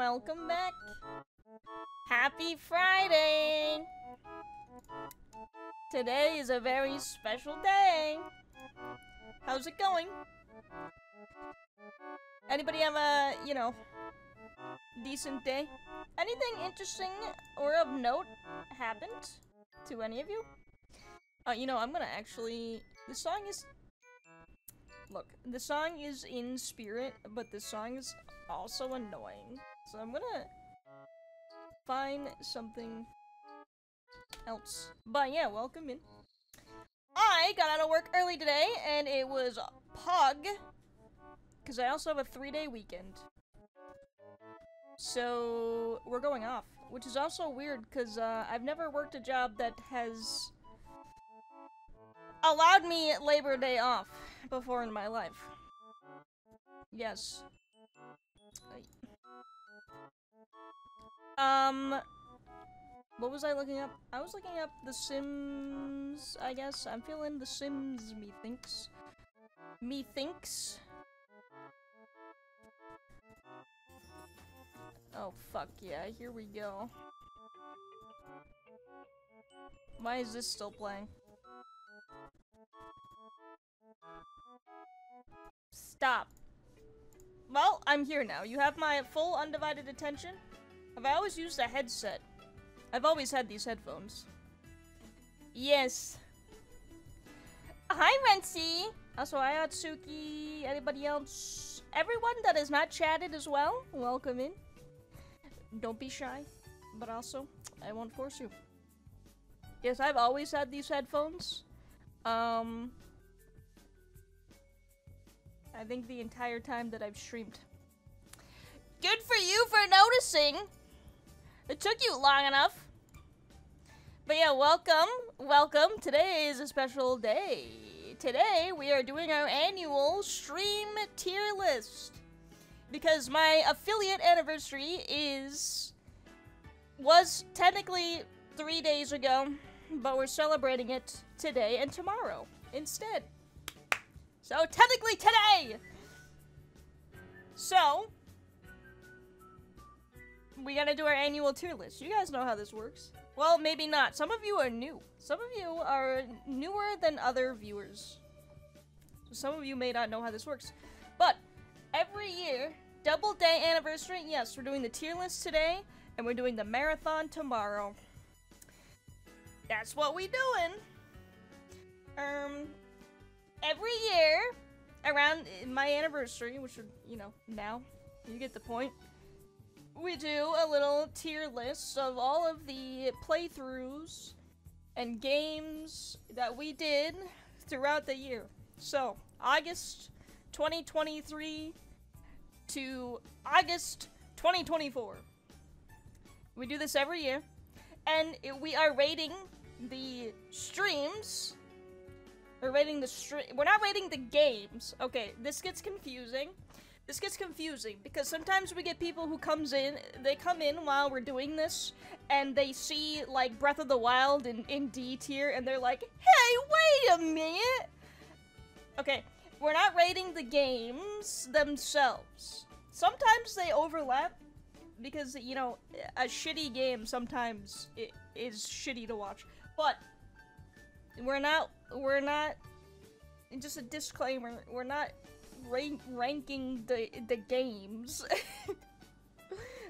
welcome back. Happy Friday! Today is a very special day. How's it going? Anybody have a, you know, decent day? Anything interesting or of note happened to any of you? You know, I'm gonna actually... The song is... Look, the song is in spirit, but the song is also annoying. So I'm gonna find something else. But yeah, welcome in. I got out of work early today, and it was Pog. Because I also have a 3-day weekend. So, we're going off. Which is also weird, because I've never worked a job that has allowed me Labor Day off before in my life. Yes. What was I looking up? I was looking up The Sims, I guess. I'm feeling The Sims, methinks. Methinks. Oh, fuck yeah, here we go. Why is this still playing? Stop. Well, I'm here now. You have my full undivided attention. Have I always used a headset? I've always had these headphones. Yes. Hi, Rency. Also, hi, Atsuki. Anybody else? Everyone that is not chatted as well, welcome in. Don't be shy, but also, I won't force you. Yes, I've always had these headphones. I think the entire time that I've streamed. Good for you for noticing! It took you long enough. But yeah, welcome, welcome. Today is a special day. Today, we are doing our annual stream tier list. Because my affiliate anniversary was technically 3 days ago, but we're celebrating it today and tomorrow instead. So technically today! So, we gotta do our annual tier list. You guys know how this works. Well, maybe not. Some of you are new. Some of you are newer than other viewers. Some of you may not know how this works. But, every year, double day anniversary, yes, we're doing the tier list today, and we're doing the marathon tomorrow. That's what we doing. Every year, around my anniversary, which would, you know, now, you get the point, we do a little tier list of all of the playthroughs and games that we did throughout the year. So, August 2023 to August 2024. We do this every year, and we are rating the streams. We're not rating the games. Okay, this gets confusing. This gets confusing because sometimes we get people who they come in while we're doing this, and they see, like, Breath of the Wild in D tier, and they're like, hey, wait a minute! Okay, we're not rating the games themselves. Sometimes they overlap, because, you know, a shitty game sometimes is shitty to watch. But, we're not, just a disclaimer, we're not ranking the games.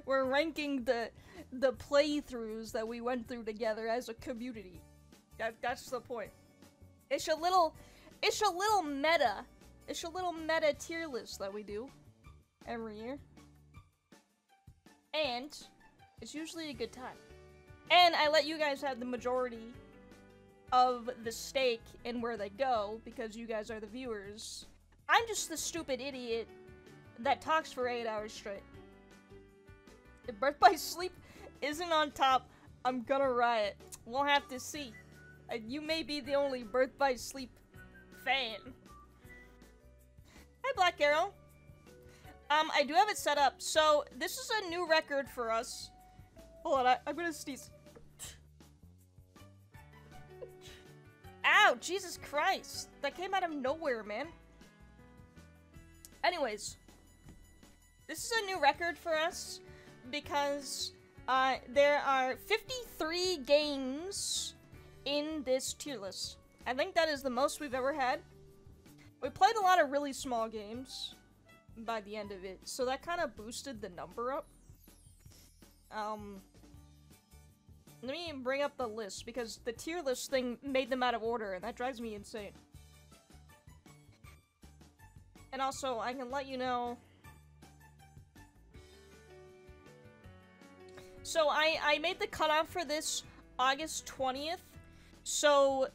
We're ranking the playthroughs that we went through together as a community. That's the point. It's a little meta. It's a little meta tier list that we do every year. And it's usually a good time. And I let you guys have the majority of the stake in where they go, because you guys are the viewers. I'm just the stupid idiot that talks for 8 hours straight. If Birth by Sleep isn't on top, I'm gonna riot. We'll have to see. You may be the only Birth by Sleep fan. Hi, Black Arrow. I do have it set up. So, this is a new record for us. Hold on, I'm gonna sneeze. Ow, Jesus Christ. That came out of nowhere, man. Anyways, this is a new record for us because there are 53 games in this tier list. I think that is the most we've ever had. We played a lot of really small games by the end of it, so that kind of boosted the number up. Let me bring up the list, because the tier list thing made them out of order, and that drives me insane. And also, I can let you know... So, I made the cutoff for this August 20th, so...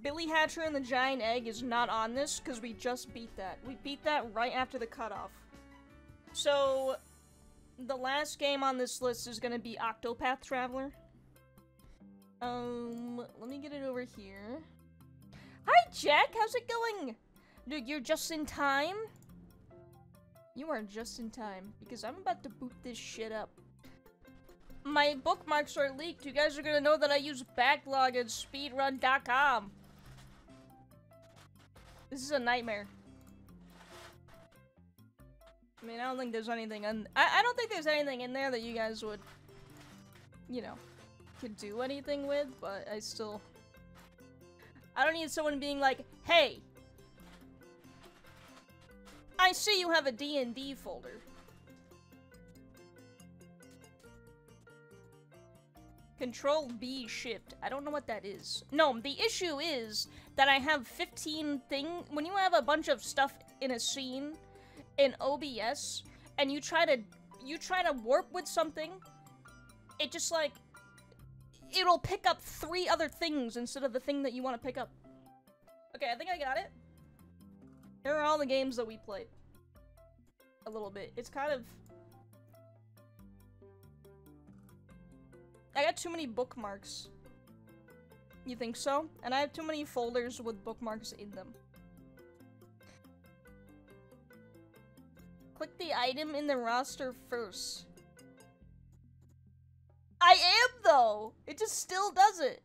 Billy Hatcher and the Giant Egg is not on this, because we just beat that. We beat that right after the cutoff. So... The last game on this list is gonna be Octopath Traveler. Let me get it over here. Hi, Jack! How's it going? Dude, you're just in time? You are just in time, because I'm about to boot this shit up. My bookmarks are leaked. You guys are gonna know that I use backlog at speedrun.com. This is a nightmare. I mean, I don't think there's anything I don't think there's anything in there that you guys would, you know, could do anything with, but I don't need someone being like, hey, I see you have a D&D folder. Control B shift. I don't know what that is. No, the issue is that I have 15 when you have a bunch of stuff in a scene in OBS, and you try to warp with something, it just like, it'll pick up 3 other things instead of the thing that you want to pick up. Okay, I think I got it. Here are all the games that we played. A little bit. It's kind of... I got too many bookmarks. You think so? And I have too many folders with bookmarks in them. Click the item in the roster first. I am, though! It just still does it.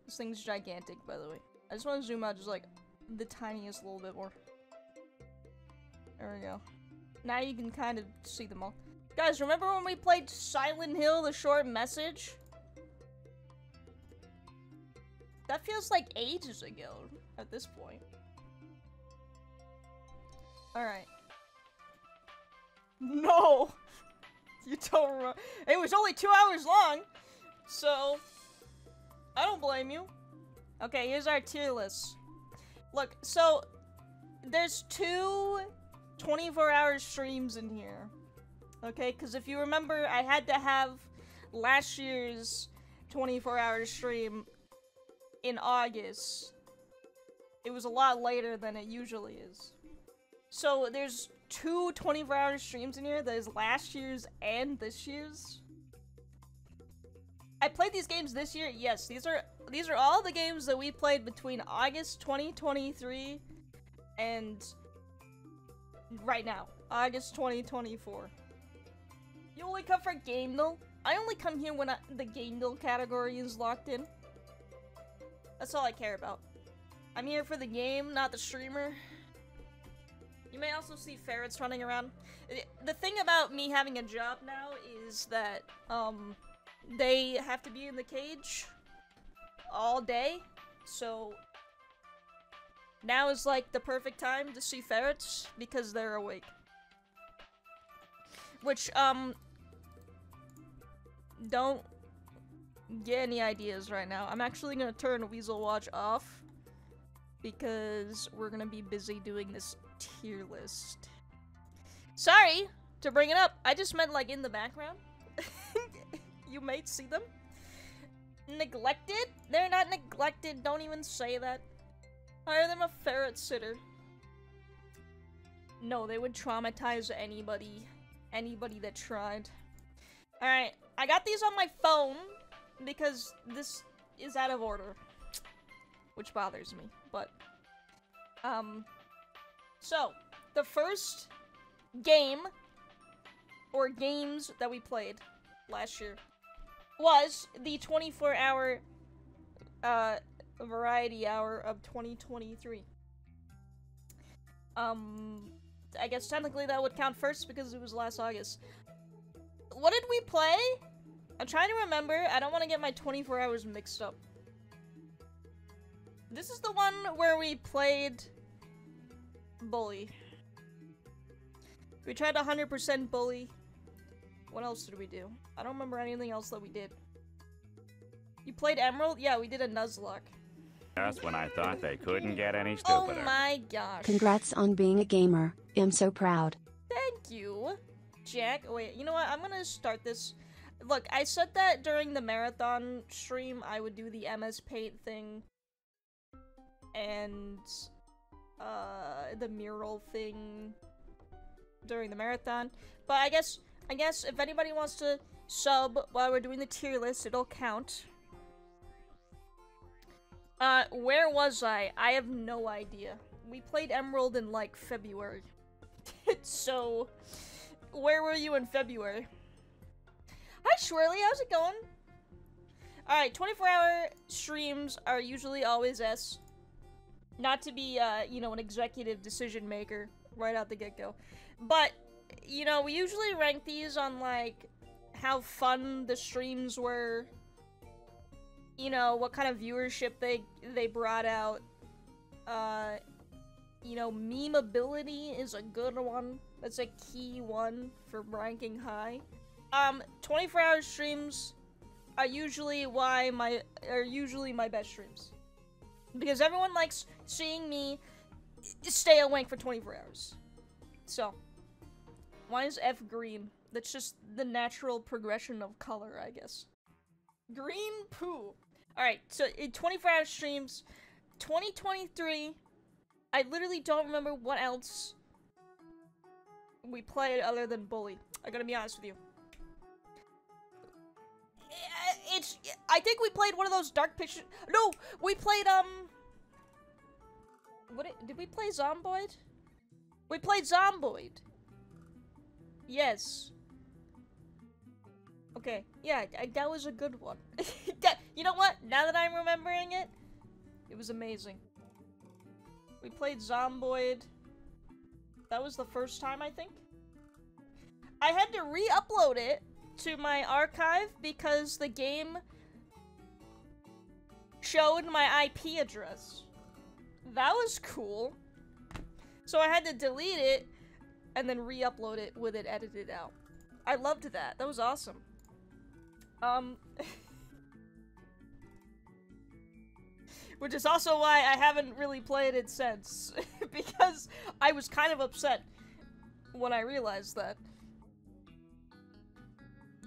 This thing's gigantic, by the way. I just want to zoom out just like the tiniest little bit more. There we go. Now you can kind of see them all. Guys, remember when we played Silent Hill, the short message? That feels like ages ago at this point. Alright. No! You don't remember. It was only 2 hours long, so I don't blame you. Okay, here's our tier list. Look, so there's 2 24-hour streams in here. Okay, because if you remember, I had to have last year's 24-hour stream in August. It was a lot later than it usually is. So there's 2 24-hour streams in here. There's last year's and this year's. I played these games this year. Yes, these are all the games that we played between August 2023 and right now, August 2024. You only come for game though? I only come here when the game build category is locked in. That's all I care about. I'm here for the game, not the streamer. You may also see ferrets running around. The thing about me having a job now is that, they have to be in the cage all day, so now is like the perfect time to see ferrets because they're awake. Which, don't get any ideas right now. I'm actually gonna turn Weasel Watch off because we're gonna be busy doing this tier list. Sorry to bring it up. I just meant like in the background. You might see them. Neglected? They're not neglected. Don't even say that. Hire them a ferret sitter. No, they would traumatize anybody. Anybody that tried. Alright, I got these on my phone because this is out of order. Which bothers me, but... So, the first game, or games that we played last year, was the 24-hour, variety hour of 2023. I guess technically that would count first because it was last August. What did we play? I'm trying to remember. I don't want to get my 24 hours mixed up. This is the one where we played Bully. We tried 100% Bully. What else did we do? I don't remember anything else that we did. You played Emerald? Yeah, we did a Nuzlocke. Just when I thought they couldn't get any stupider. Oh my gosh. Congrats on being a gamer. I'm so proud. Thank you, Jack. Oh, wait, you know what? I'm gonna start this. Look, I said that during the marathon stream I would do the MS Paint thing. And, the mural thing during the marathon. But I guess if anybody wants to sub while we're doing the tier list, it'll count. Where was I? I have no idea. We played Emerald in, like, February. So, where were you in February? Hi, Shirley, how's it going? Alright, 24-hour streams are usually always S. Not to be, you know, an executive decision maker right out the get-go. But, you know, we usually rank these on, like, how fun the streams were. You know, what kind of viewership they brought out. You know, memeability is a good one. That's a key one for ranking high. 24-hour streams are usually my best streams. Because everyone likes seeing me stay awake for 24 hours. So, why is F green? That's just the natural progression of color, I guess. Green poo. Alright, so in 24-hour streams, 2023, I literally don't remember what else we played other than Bully. I gotta be honest with you. I think we played one of those dark pictures. No, we played, did we play Zomboid? We played Zomboid. Yes. Okay, yeah, that was a good one. You know what? Now that I'm remembering it, it was amazing. We played Zomboid. That was the first time, I think. I had to re-upload it to my archive because the game showed my IP address. That was cool. So I had to delete it and then re-upload it with it edited out. I loved that. That was awesome. Which is also why I haven't really played it since. Because I was kind of upset when I realized that.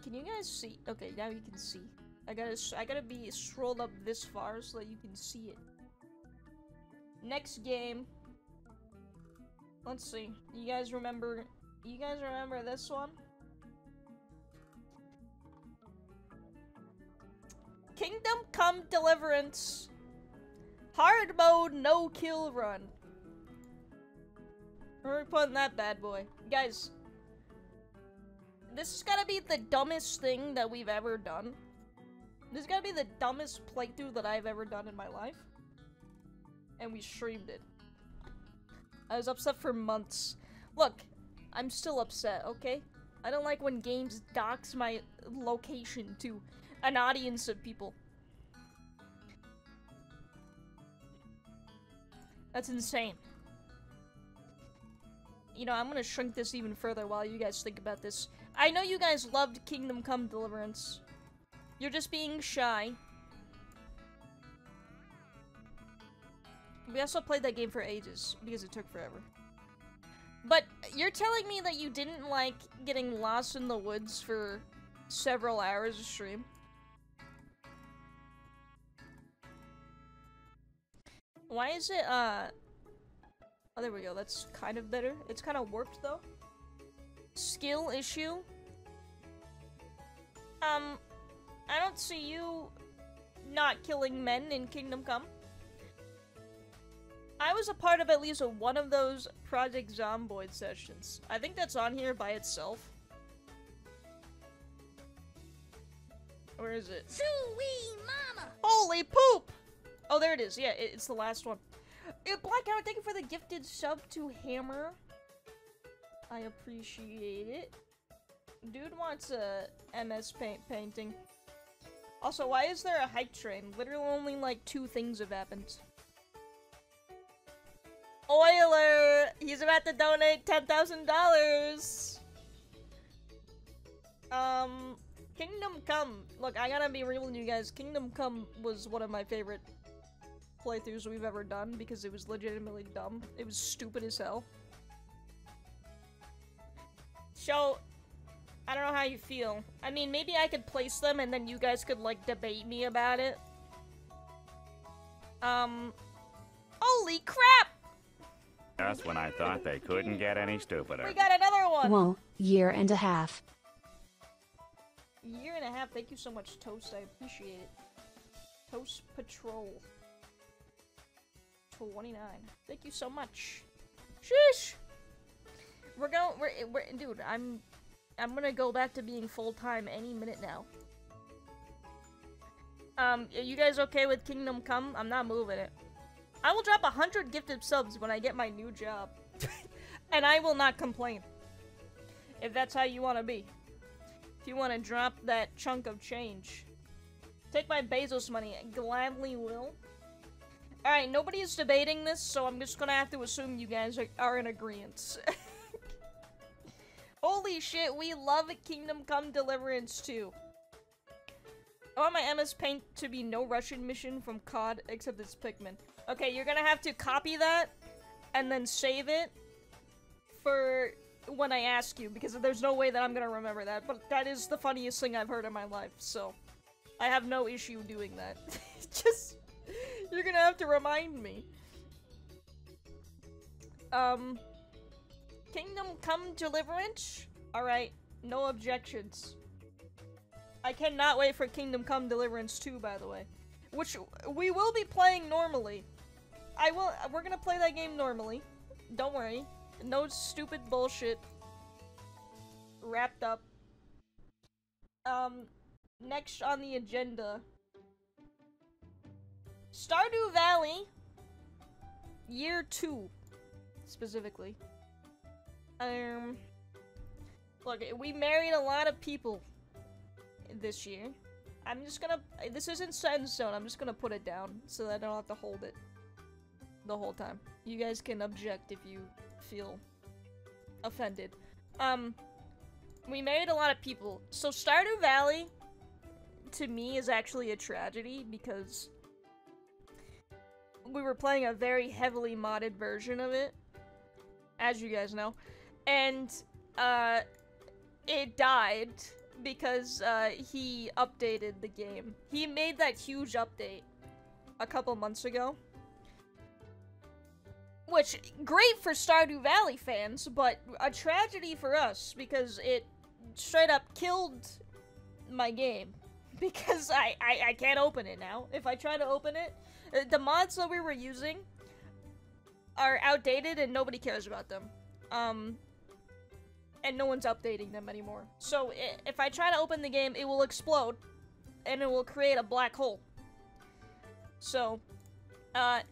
Can you guys see? Okay, now you can see. I gotta be scrolled up this far so that you can see it. Next game. Let's see. You guys remember this one? Kingdom Come Deliverance. Hard mode, no kill run. We're putting that bad boy. Guys, this is gotta be the dumbest thing that we've ever done. This is gotta be the dumbest playthrough that I've ever done in my life. And we streamed it. I was upset for months. Look, I'm still upset, okay? I don't like when games dox my location to an audience of people. That's insane. You know, I'm gonna shrink this even further while you guys think about this. I know you guys loved Kingdom Come Deliverance. You're just being shy. We also played that game for ages, because it took forever. But you're telling me that you didn't like getting lost in the woods for several hours of stream? Why is it, oh, there we go. That's kind of better. It's kind of warped, though. Skill issue. I don't see you not killing men in Kingdom Come. I was a part of at least one of those Project Zomboid sessions. I think that's on here by itself. Where is it? Sweet mama! Holy poop! Oh, there it is. Yeah, it's the last one. Blackout, thank you for the gifted sub to Hammer. I appreciate it. Dude wants a MS painting. Also, why is there a hype train? Literally only like 2 things have happened. Euler! He's about to donate $10,000! Kingdom Come. Look, I gotta be real with you guys. Kingdom Come was one of my favorite playthroughs we've ever done because it was legitimately dumb. It was stupid as hell. So, I don't know how you feel. I mean, maybe I could place them and then you guys could, like, debate me about it. Holy crap! Just when I thought they couldn't get any stupider. We got another one! Whoa, year and a half. Year and a half, thank you so much, Toast, I appreciate it. Toast Patrol. 29. Thank you so much. Sheesh! We're dude, I'm gonna go back to being full-time any minute now. Are you guys okay with Kingdom Come? I'm not moving it. I will drop 100 gifted subs when I get my new job. And I will not complain. If that's how you want to be. If you want to drop that chunk of change. Take my Bezos money. I gladly will. Alright, nobody is debating this, so I'm just gonna have to assume you guys are in agreement. Holy shit, we love Kingdom Come Deliverance too. I want my MS Paint to be no Russian mission from COD, except it's Pikmin. Okay, you're gonna have to copy that, and then save it for when I ask you, because there's no way that I'm gonna remember that, but that is the funniest thing I've heard in my life, so I have no issue doing that. Just, you're gonna have to remind me. Kingdom Come Deliverance? Alright, no objections. I cannot wait for Kingdom Come Deliverance 2, by the way. Which, we will be playing normally. We're gonna play that game normally. Don't worry. No stupid bullshit. Wrapped up. Next on the agenda. Stardew Valley. Year 2. Specifically. Look, we married a lot of people this year. I'm just gonna, this isn't set in stone, I'm just gonna put it down so that I don't have to hold it the whole time. You guys can object if you feel offended. We married a lot of people. So Stardew Valley, to me, is actually a tragedy because we were playing a very heavily modded version of it, as you guys know, and, it died because, he updated the game. He made that huge update a couple months ago. Which, great for Stardew Valley fans, but a tragedy for us, because it straight up killed my game. Because I can't open it now. If I try to open it, the mods that we were using are outdated and nobody cares about them. And no one's updating them anymore. So, if I try to open the game, it will explode, and it will create a black hole. So, I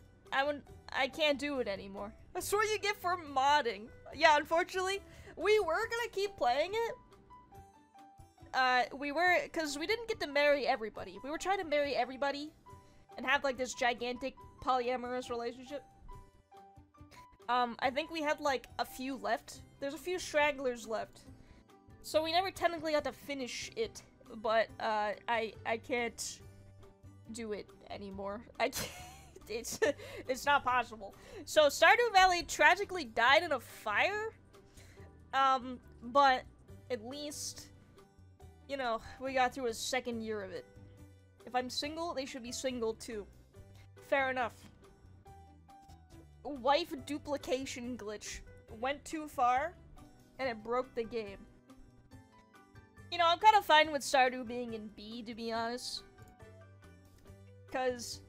can't do it anymore. That's what you get for modding. Yeah, unfortunately, we were gonna keep playing it. Because we didn't get to marry everybody. We were trying to marry everybody and have, like, this gigantic polyamorous relationship. I think we had, like, a few left. There's a few stragglers left. So we never technically got to finish it, but, I can't do it anymore. I can't. It's not possible. So Stardew Valley tragically died in a fire. But at least, you know, we got through a second year of it. If I'm single, they should be single too. Fair enough. Wife duplication glitch. Went too far, and it broke the game. You know, I'm kind of fine with Stardew being in B, to be honest. Because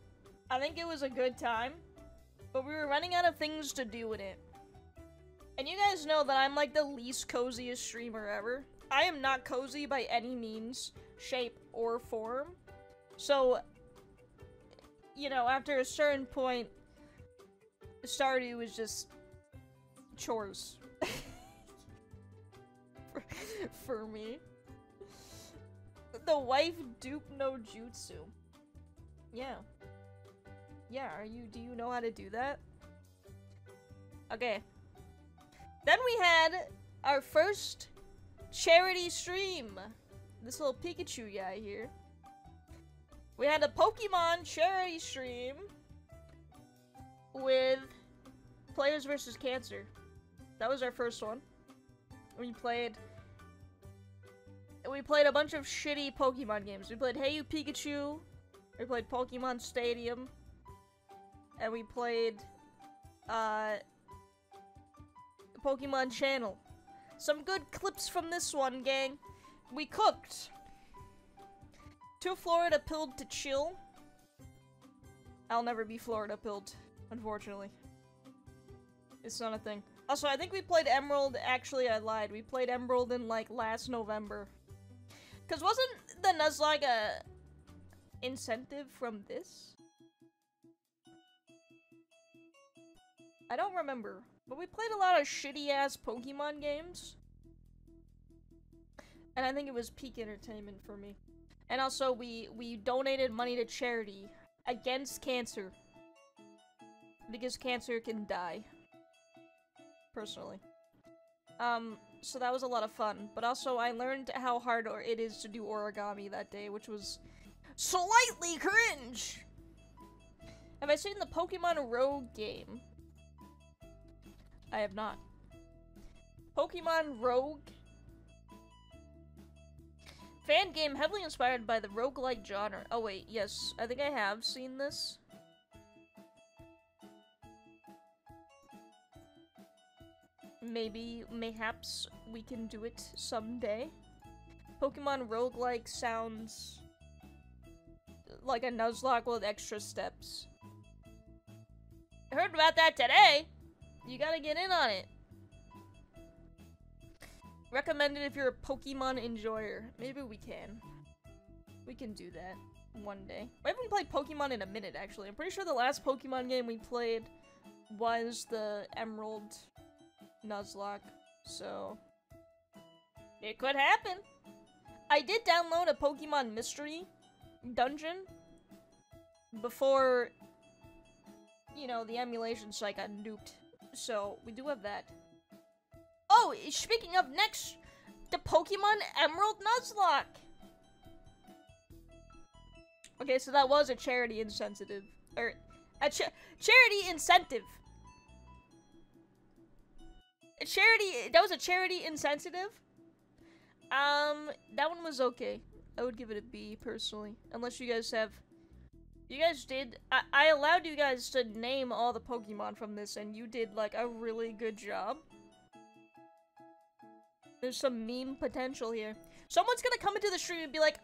I think it was a good time, but we were running out of things to do with it. And you guys know that I'm like the least coziest streamer ever. I am not cozy by any means, shape, or form. So, you know, after a certain point, Stardew was just chores. For me. The wife dupe no jutsu. Yeah. Yeah, do you know how to do that? Okay. Then we had our first charity stream. This little Pikachu guy here. We had a Pokemon charity stream with Players vs. Cancer. That was our first one. We played a bunch of shitty Pokemon games. We played Hey You Pikachu. We played Pokemon Stadium. And we played Pokemon Channel. Some good clips from this one, gang. We cooked. Too Florida pilled to chill. I'll never be Florida pilled, unfortunately. It's not a thing. Also, I think we played Emerald. Actually, I lied. We played Emerald in, like, last November. Because wasn't the Nuzlocke a incentive from this? I don't remember. But we played a lot of shitty-ass Pokemon games. And I think it was peak entertainment for me. And also, we donated money to charity against cancer. Because cancer can die. Personally. So that was a lot of fun. But also, I learned how hard it is to do origami that day, which was slightly cringe! Have I seen the Pokemon Rogue game? I have not. Pokemon Rogue? Fan game heavily inspired by the roguelike genre. Oh wait, yes. I think I have seen this. Mayhaps we can do it someday. Pokemon roguelike sounds like a Nuzlocke with extra steps. I heard about that today! You gotta get in on it. Recommended if you're a Pokemon enjoyer. Maybe we can. We can do that one day. I haven't played Pokemon in a minute, actually. I'm pretty sure the last Pokemon game we played was the Emerald Nuzlocke, so it could happen. I did download a Pokemon Mystery Dungeon before, you know, the emulation site got nuked, so we do have that. Oh, speaking of next, the Pokemon Emerald Nuzlocke! Okay, so that was a charity incentive. Or, a charity incentive. That was a charity insensitive. That one was okay. I would give it a B, personally. Unless you guys have... You guys did... I allowed you guys to name all the Pokemon from this, and you did, like, a really good job. There's some meme potential here. Someone's gonna come into the stream and be like,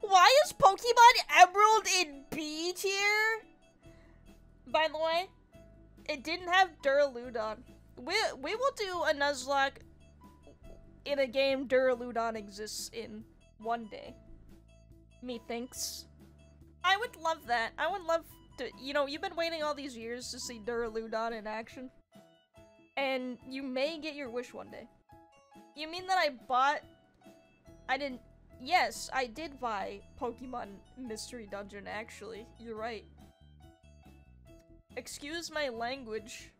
why is Pokemon Emerald in B tier? By the way, it didn't have Duraludon. We will do a Nuzlocke in a game Duraludon exists in one day. Methinks. I would love that. I would love to, you know, you've been waiting all these years to see Duraludon in action. And you may get your wish one day. You mean that I didn't, yes, I did buy Pokemon Mystery Dungeon, actually. You're right. Excuse my language.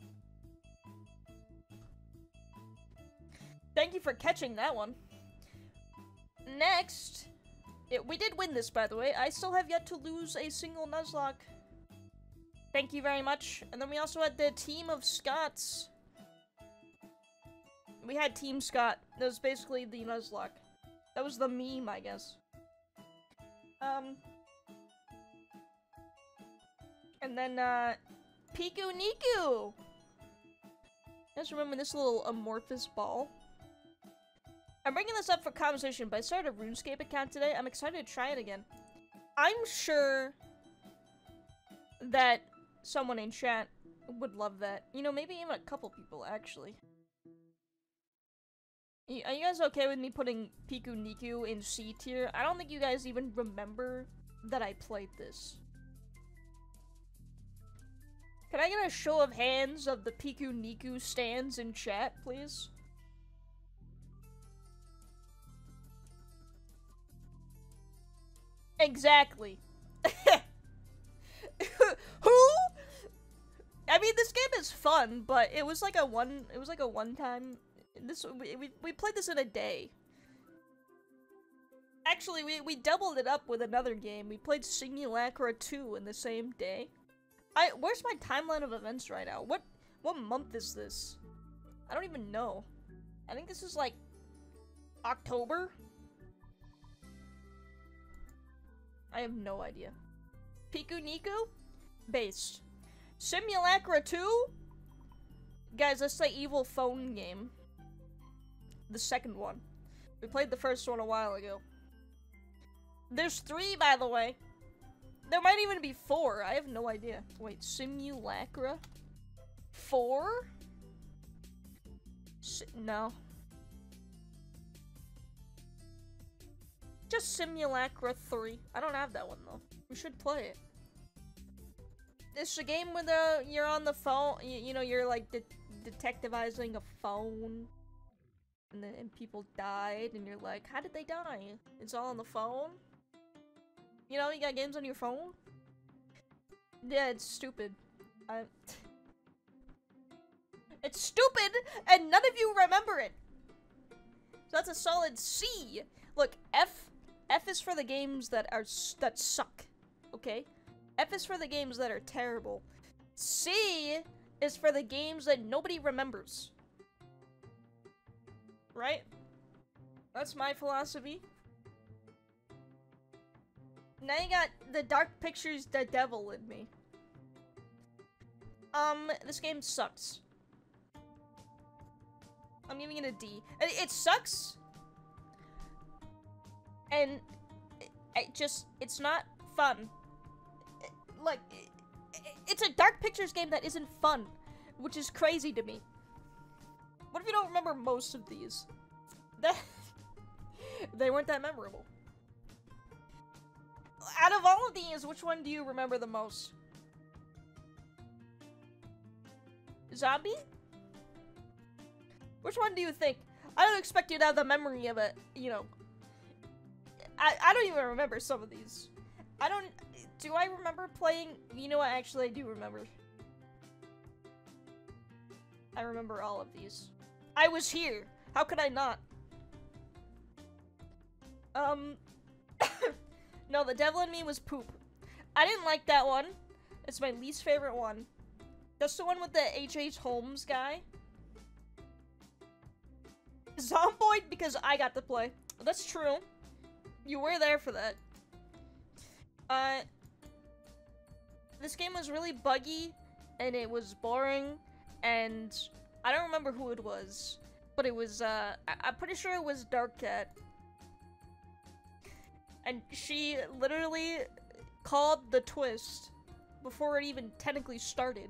Thank you for catching that one. Next, we did win this, by the way. I still have yet to lose a single Nuzlocke. Thank you very much. And then we also had the Team of Scots. We had Team Scott. That was basically the Nuzlocke. That was the meme, I guess. And then, Piku Niku! You guys remember this little amorphous ball? I'm bringing this up for conversation, but I started a RuneScape account today. I'm excited to try it again. I'm sure that someone in chat would love that. You know, maybe even a couple people, actually. Are you guys okay with me putting Piku Niku in C tier? I don't think you guys even remember that I played this. Can I get a show of hands of the Piku Niku stands in chat, please? Exactly. Who? I mean, this game is fun, but it was like a one-time. We played this in a day. Actually, we doubled it up with another game. We played Simulacra 2 in the same day. Where's my timeline of events right now? What month is this? I don't even know. I think this is like October? I have no idea. Piku Niku? Based. Simulacra 2? Guys, that's the evil phone game. The second one. We played the first one a while ago. There's 3, by the way. There might even be 4. I have no idea. Wait, Simulacra 4? No. Just Simulacra 3. I don't have that one, though. We should play it. It's a game with you're on the phone, you know, you're like detectivizing a phone, and people died, and you're like, how did they die? It's all on the phone? You know, you got games on your phone? Yeah, it's stupid. It's stupid, and none of you remember it! So that's a solid C! Look, F is for the games that suck, okay? F is for the games that are terrible. C is for the games that nobody remembers. Right? That's my philosophy. Now you got the Dark Pictures the Devil in me. This game sucks. I'm giving it a D. It sucks. And it's not fun. Like, it's a Dark Pictures game that isn't fun, which is crazy to me. What if you don't remember most of these? They weren't that memorable. Out of all of these, which one do you remember the most? Zombie? Which one do you think? I don't expect you to have the memory of it, you know. I don't even remember some of these. Do I remember playing? You know what, actually I do remember. I remember all of these. I was here. How could I not? No, The Devil in Me was poop. I didn't like that one. It's my least favorite one. That's the one with the H.H. Holmes guy. Zomboid, because I got to play. That's true. You were there for that. This game was really buggy, and it was boring, and I don't remember who it was, but it was, I'm pretty sure it was Dark Cat. And she literally called the twist before it even technically started.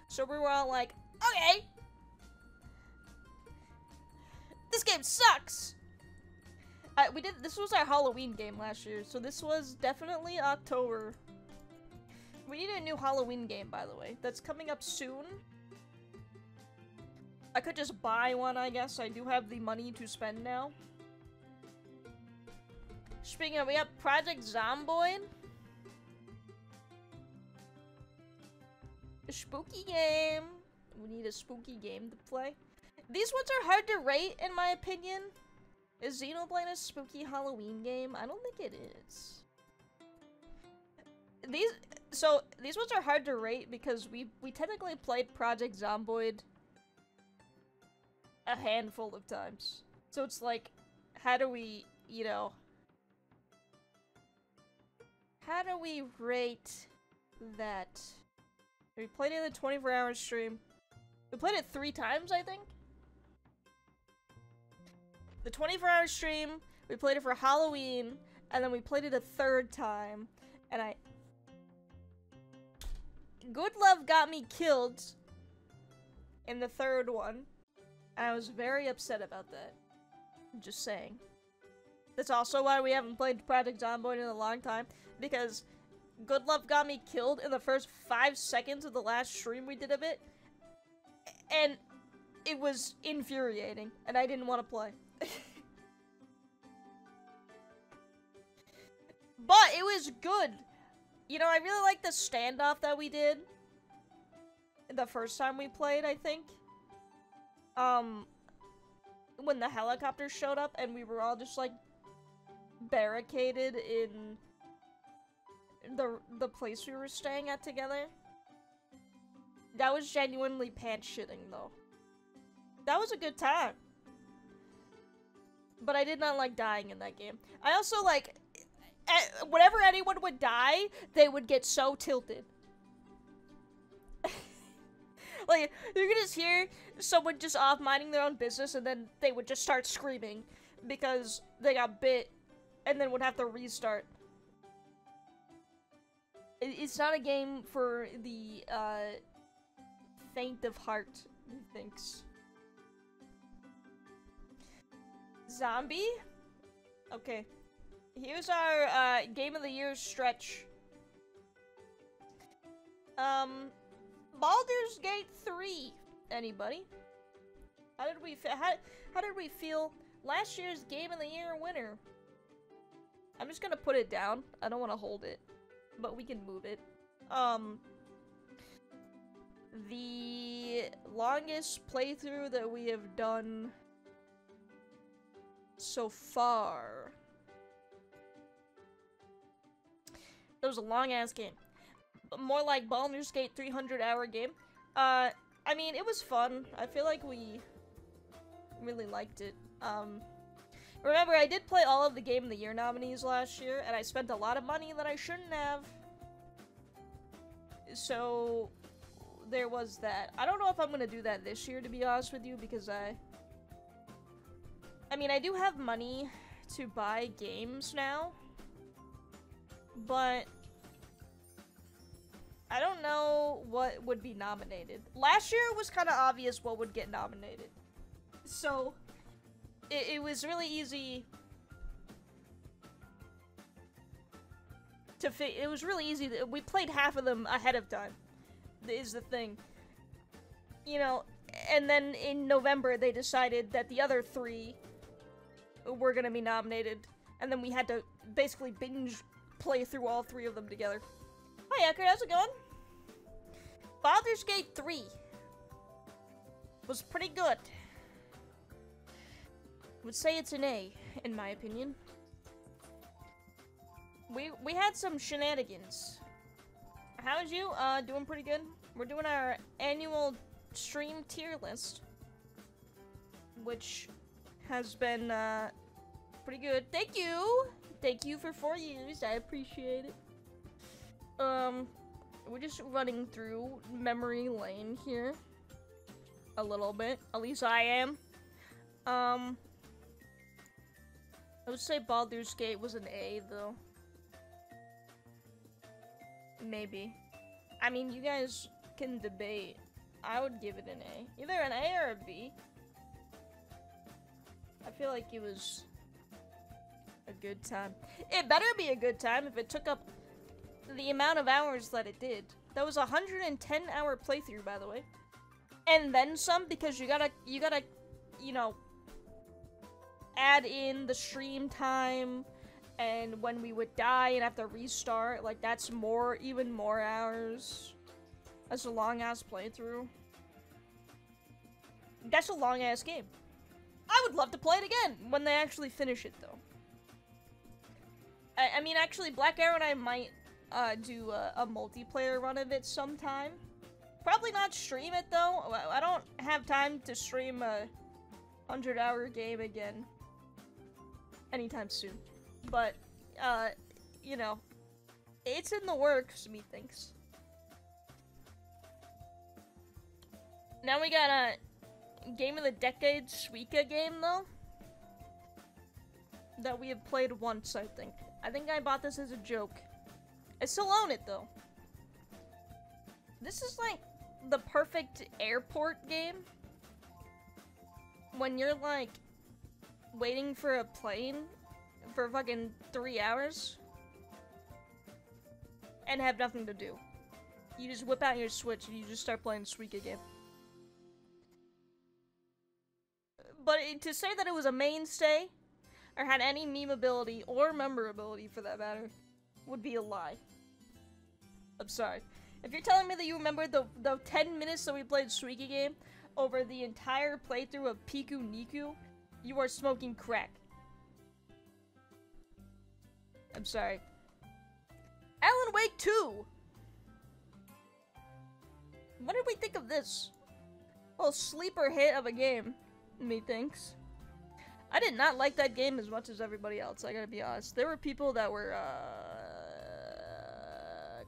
So we were all like, okay! This game sucks! This was our Halloween game last year, so this was definitely October. We need a new Halloween game, by the way. That's coming up soon. I could just buy one, I guess. I do have the money to spend now. Speaking of, we have Project Zomboid. A spooky game. We need a spooky game to play. These ones are hard to rate, in my opinion. Is Xenoblade a spooky Halloween game? I don't think it is. These ones are hard to rate because we technically played Project Zomboid a handful of times. So it's like, how do we, you know, how do we rate that? We played it in the 24-hour stream. We played it 3 times, I think. The 24-hour stream, we played it for Halloween, and then we played it a 3rd time, and Good Love got me killed in the 3rd one, and I was very upset about that. I'm just saying. That's also why we haven't played Project Zomboid in a long time, because Good Love got me killed in the first 5 seconds of the last stream we did of it, and it was infuriating, and I didn't want to play. But it was good. You know, I really like the standoff that we did the first time we played, I think. When the helicopter showed up and we were all just, like, barricaded in the place we were staying at together. That was genuinely pants-shitting, though. That was a good time. But I did not like dying in that game. I also, like, whenever anyone would die, they would get so tilted. Like, you could just hear someone just off minding their own business, and then they would just start screaming because they got bit, and then would have to restart. It's not a game for the, faint of heart, methinks. Zombie? Okay. Here's our, Game of the Year stretch. Baldur's Gate 3. Anybody? How did we feel last year's Game of the Year winner? I'm just gonna put it down. I don't want to hold it, but we can move it. The longest playthrough that we have done so far. It was a long-ass game. More like Baldur's Gate 300-hour game. I mean, it was fun. I feel like we really liked it. Remember, I did play all of the Game of the Year nominees last year, and I spent a lot of money that I shouldn't have. So, there was that. I don't know if I'm gonna do that this year, to be honest with you, because I mean, I do have money to buy games now, but I don't know what would be nominated. Last year it was kind of obvious what would get nominated. So, it was really easy to it was really easy. We played half of them ahead of time, is the thing. You know, and then in November they decided that the other 3 were gonna be nominated, and then we had to basically binge play through all 3 of them together. Hi Ecker, how's it going? Baldur's Gate 3 was pretty good. Would say it's an A, in my opinion. We had some shenanigans. How's you? Doing pretty good. We're doing our annual stream tier list, which has been pretty good. Thank you! Thank you for 4 years. I appreciate it. We're just running through memory lane here a little bit. At least I am. I would say Baldur's Gate was an A, though. Maybe. I mean, you guys can debate. I would give it an A. Either an A or a B. I feel like it was a good time. It better be a good time if it took up the amount of hours that it did. That was a 110-hour playthrough, by the way. And then some, because you gotta, you know, add in the stream time, and when we would die and have to restart, like, that's even more hours. That's a long-ass playthrough. That's a long-ass game. I would love to play it again when they actually finish it, though. I mean, actually, Black Arrow and I might do a multiplayer run of it sometime. Probably not stream it, though. I don't have time to stream a 100-hour game again anytime soon. But, you know, it's in the works, methinks. Now we got a Game of the Decade Suika game, though, that we have played once, I think. I think I bought this as a joke. I still own it, though. This is, like, the perfect airport game. When you're, like, waiting for a plane for fucking 3 hours and have nothing to do. You just whip out your Switch and you just start playing Suika game. But to say that it was a mainstay, or had any memeability or memorability for that matter, would be a lie. I'm sorry. If you're telling me that you remember the 10 minutes that we played Suiki game over the entire playthrough of Piku Niku, you are smoking crack. I'm sorry. Alan Wake 2! What did we think of this? Well, sleeper hit of a game, methinks. I did not like that game as much as everybody else, I gotta be honest. There were people that were,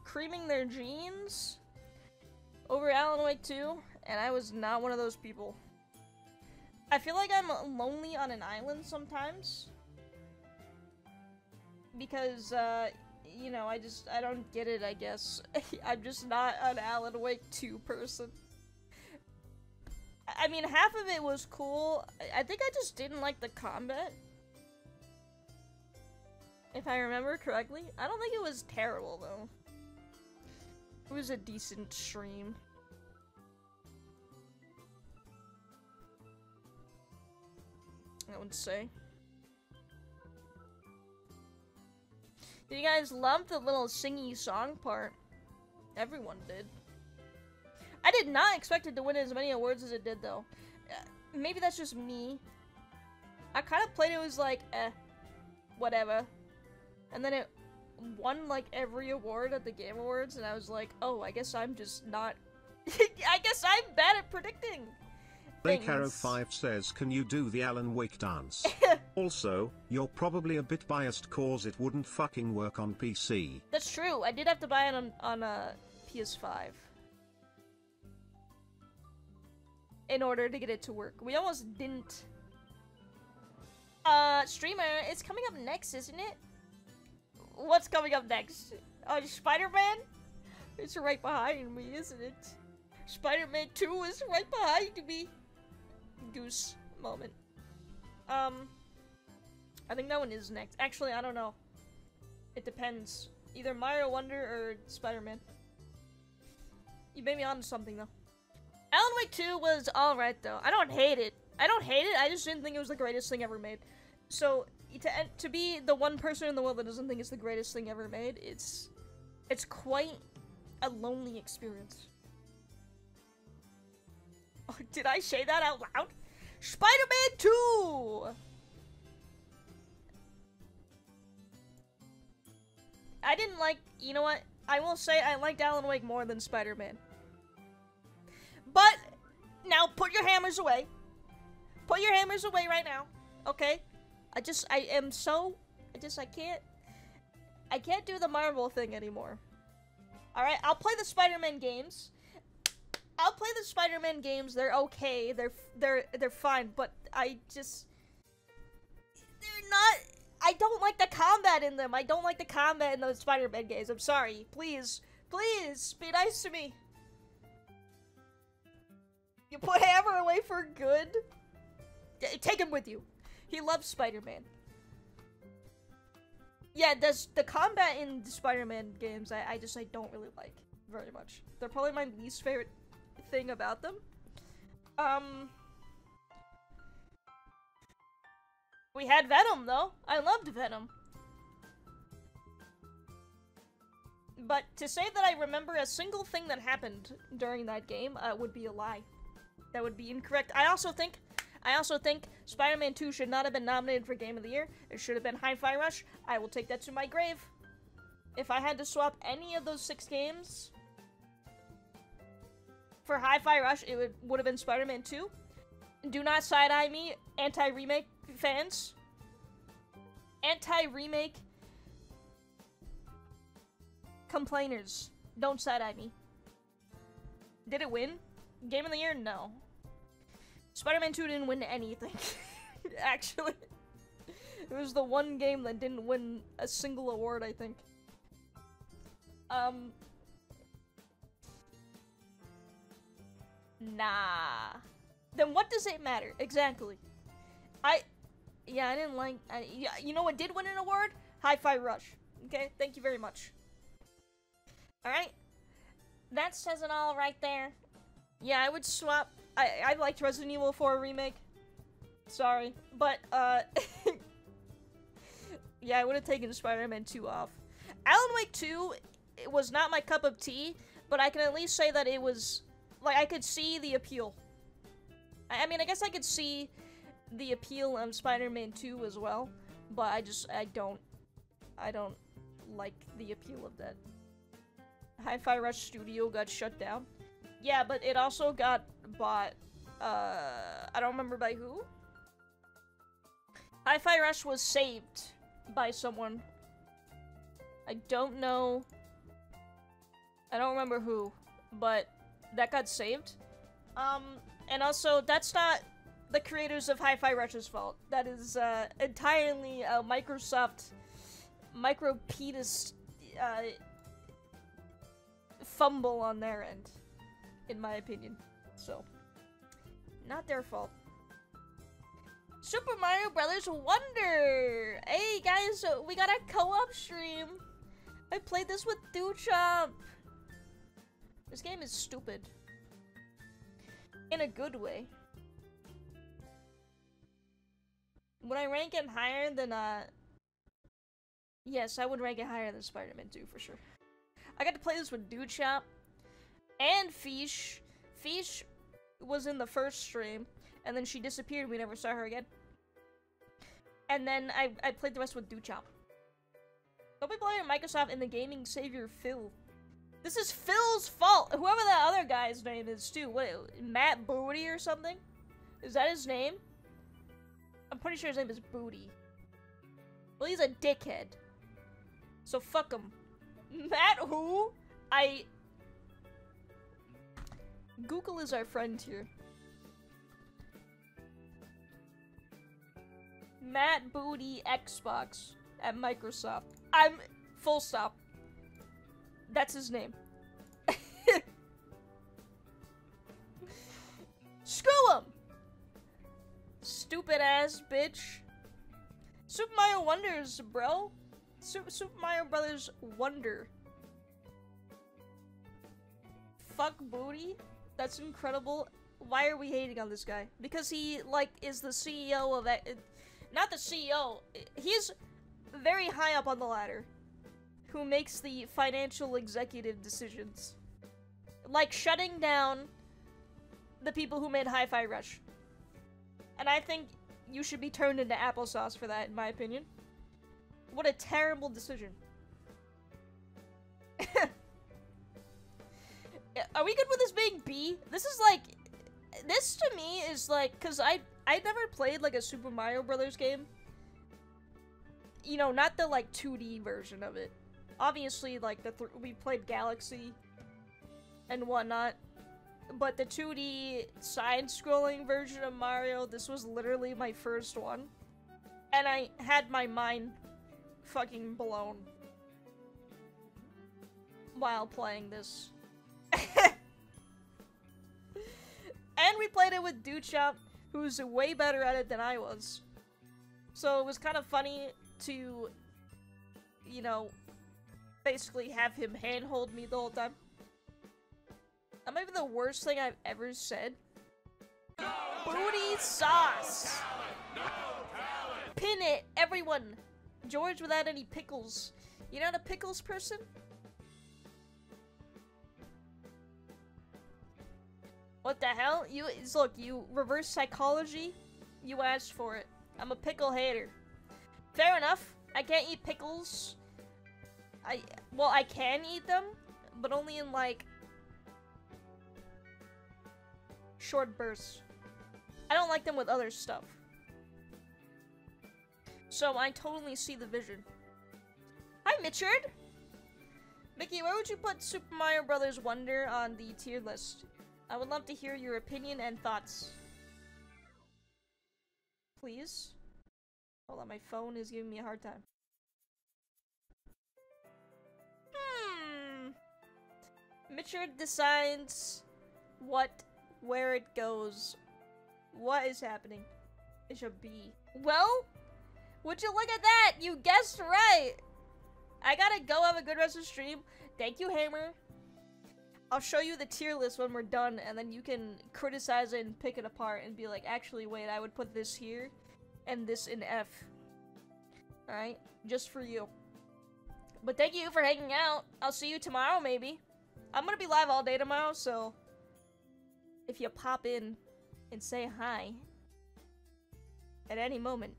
creaming their jeans over Alan Wake 2, and I was not one of those people. I feel like I'm lonely on an island sometimes. Because, you know, I don't get it, I guess. I'm just not an Alan Wake 2 person. I mean, half of it was cool. I think I just didn't like the combat. If I remember correctly. I don't think it was terrible, though. It was a decent stream. I would say. Did you guys love the little singy song part? Everyone did. I did not expect it to win as many awards as it did, though. Maybe that's just me. I kind of played it was like, whatever. And then it won, like, every award at the Game Awards, and I was like, oh, I guess I'm just not... I guess I'm bad at predicting things. Arrow5 says, can you do the Alan Wake dance? Also, you're probably a bit biased cause it wouldn't fucking work on PC. That's true. I did have to buy it on PS5. In order to get it to work. We almost didn't. Streamer, it's coming up next, isn't it? What's coming up next? Oh, Spider-Man? It's right behind me, isn't it? Spider-Man 2 is right behind me. Goose moment. I think that one is next. Actually, I don't know. It depends. Either Mario Wonder or Spider-Man. You made me onto something, though. Alan Wake 2 was alright, though. I don't hate it. I just didn't think it was the greatest thing ever made. So, to be the one person in the world that doesn't think it's the greatest thing ever made, it's quite a lonely experience. Oh, did I say that out loud? Spider-Man 2! I didn't like, you know what? I will say I liked Alan Wake more than Spider-Man. But, now put your hammers away. Put your hammers away right now, okay? I can't do the Marvel thing anymore. Alright, I'll play the Spider-Man games. They're okay, they're fine, but I don't like the combat in them. I don't like the combat in those Spider-Man games. I'm sorry. Please, be nice to me. You put Hammer away for good? Take him with you. He loves Spider-Man. Yeah, the combat in the Spider-Man games, I don't really like very much. They're probably my least favorite thing about them. We had Venom, though. I loved Venom. But to say that I remember a single thing that happened during that game would be a lie. That would be incorrect. I also think Spider-Man 2 should not have been nominated for Game of the Year. It should have been Hi-Fi Rush. I will take that to my grave. If I had to swap any of those 6 games for Hi-Fi Rush, it would have been Spider-Man 2. Do not side-eye me, anti-remake fans. Anti-remake complainers. Don't side-eye me. Did it win? Game of the Year? No. Spider-Man 2 didn't win anything. Actually. It was the one game that didn't win a single award, I think. Nah. Then what does it matter? Exactly. I didn't like... you know what did win an award? Hi-Fi Rush. Okay? Thank you very much. Alright? That says it all right there. Yeah, I would swap... I liked Resident Evil 4 Remake. Sorry. But, yeah, I would have taken Spider-Man 2 off. Alan Wake 2 it was not my cup of tea, but I can at least say that it was, like, I could see the appeal. I mean, I guess I could see the appeal of Spider-Man 2 as well, but I don't like the appeal of that. Hi-Fi Rush Studio got shut down. Yeah, but it also got bought, I don't remember by who. Hi-Fi Rush was saved by someone. I don't know. I don't remember who, but that got saved. And also, that's not the creators of Hi-Fi Rush's fault. That is, entirely a Microsoft micro-penis, fumble on their end, in my opinion. So, not their fault. Super Mario Brothers Wonder! Hey guys, we got a co-op stream! I played this with Duchomp! This game is stupid. In a good way. Would I rank it higher than, yes, I would rank it higher than Spider-Man 2 for sure. I got to play this with Duchomp and Fish. Fish was in the first stream, and then she disappeared. We never saw her again. And then I played the rest with Duchomp. Don't be blaming Microsoft and the gaming savior Phil. This is Phil's fault. Whoever that other guy's name is too. What, Matt Booty or something? Is that his name? I'm pretty sure his name is Booty. Well, he's a dickhead. So fuck him. Matt who? Google is our friend here. Matt Booty Xbox at Microsoft. I'm full stop. That's his name. Screw him! Stupid ass bitch. Super Mario Wonders, bro. Super Mario Brothers Wonder. Fuck Booty? That's incredible. Why are we hating on this guy? Because he, like, is the CEO of that. Not the CEO. He's very high up on the ladder. Who makes the financial executive decisions. Like shutting down the people who made Hi-Fi Rush. And I think you should be turned into applesauce for that, in my opinion. What a terrible decision. Are we good with this being B? This is like... This to me is like... Because I never played like a Super Mario Brothers game. You know, not the like 2D version of it. Obviously, like, we played Galaxy and whatnot, but the 2D side-scrolling version of Mario, this was literally my first one, and I had my mind fucking blown while playing this. And we played it with Duchomp, who's way better at it than I was. So it was kind of funny to, you know, basically have him handhold me the whole time. That might be the worst thing I've ever said. No Booty sauce! No Pin it, everyone! George without any pickles. You're not a pickles person? What the hell? Look, you reverse psychology? You asked for it. I'm a pickle hater. Fair enough. I can't eat pickles. Well, I can eat them, but only in, like, short bursts. I don't like them with other stuff. So I totally see the vision. Hi, Mitchard! Mickey, where would you put Super Mario Brothers Wonder on the tier list? I would love to hear your opinion and thoughts. Please? Hold on, my phone is giving me a hard time. Mitchard decides where it goes. What is happening? It should be. Well, would you look at that? You guessed right! I gotta go have a good rest of the stream. Thank you, Hammer. I'll show you the tier list when we're done, and then you can criticize it and pick it apart and be like, actually, wait, I would put this here and this in F. Alright? Just for you. But thank you for hanging out. I'll see you tomorrow, maybe. I'm gonna be live all day tomorrow, so if you pop in and say hi at any moment,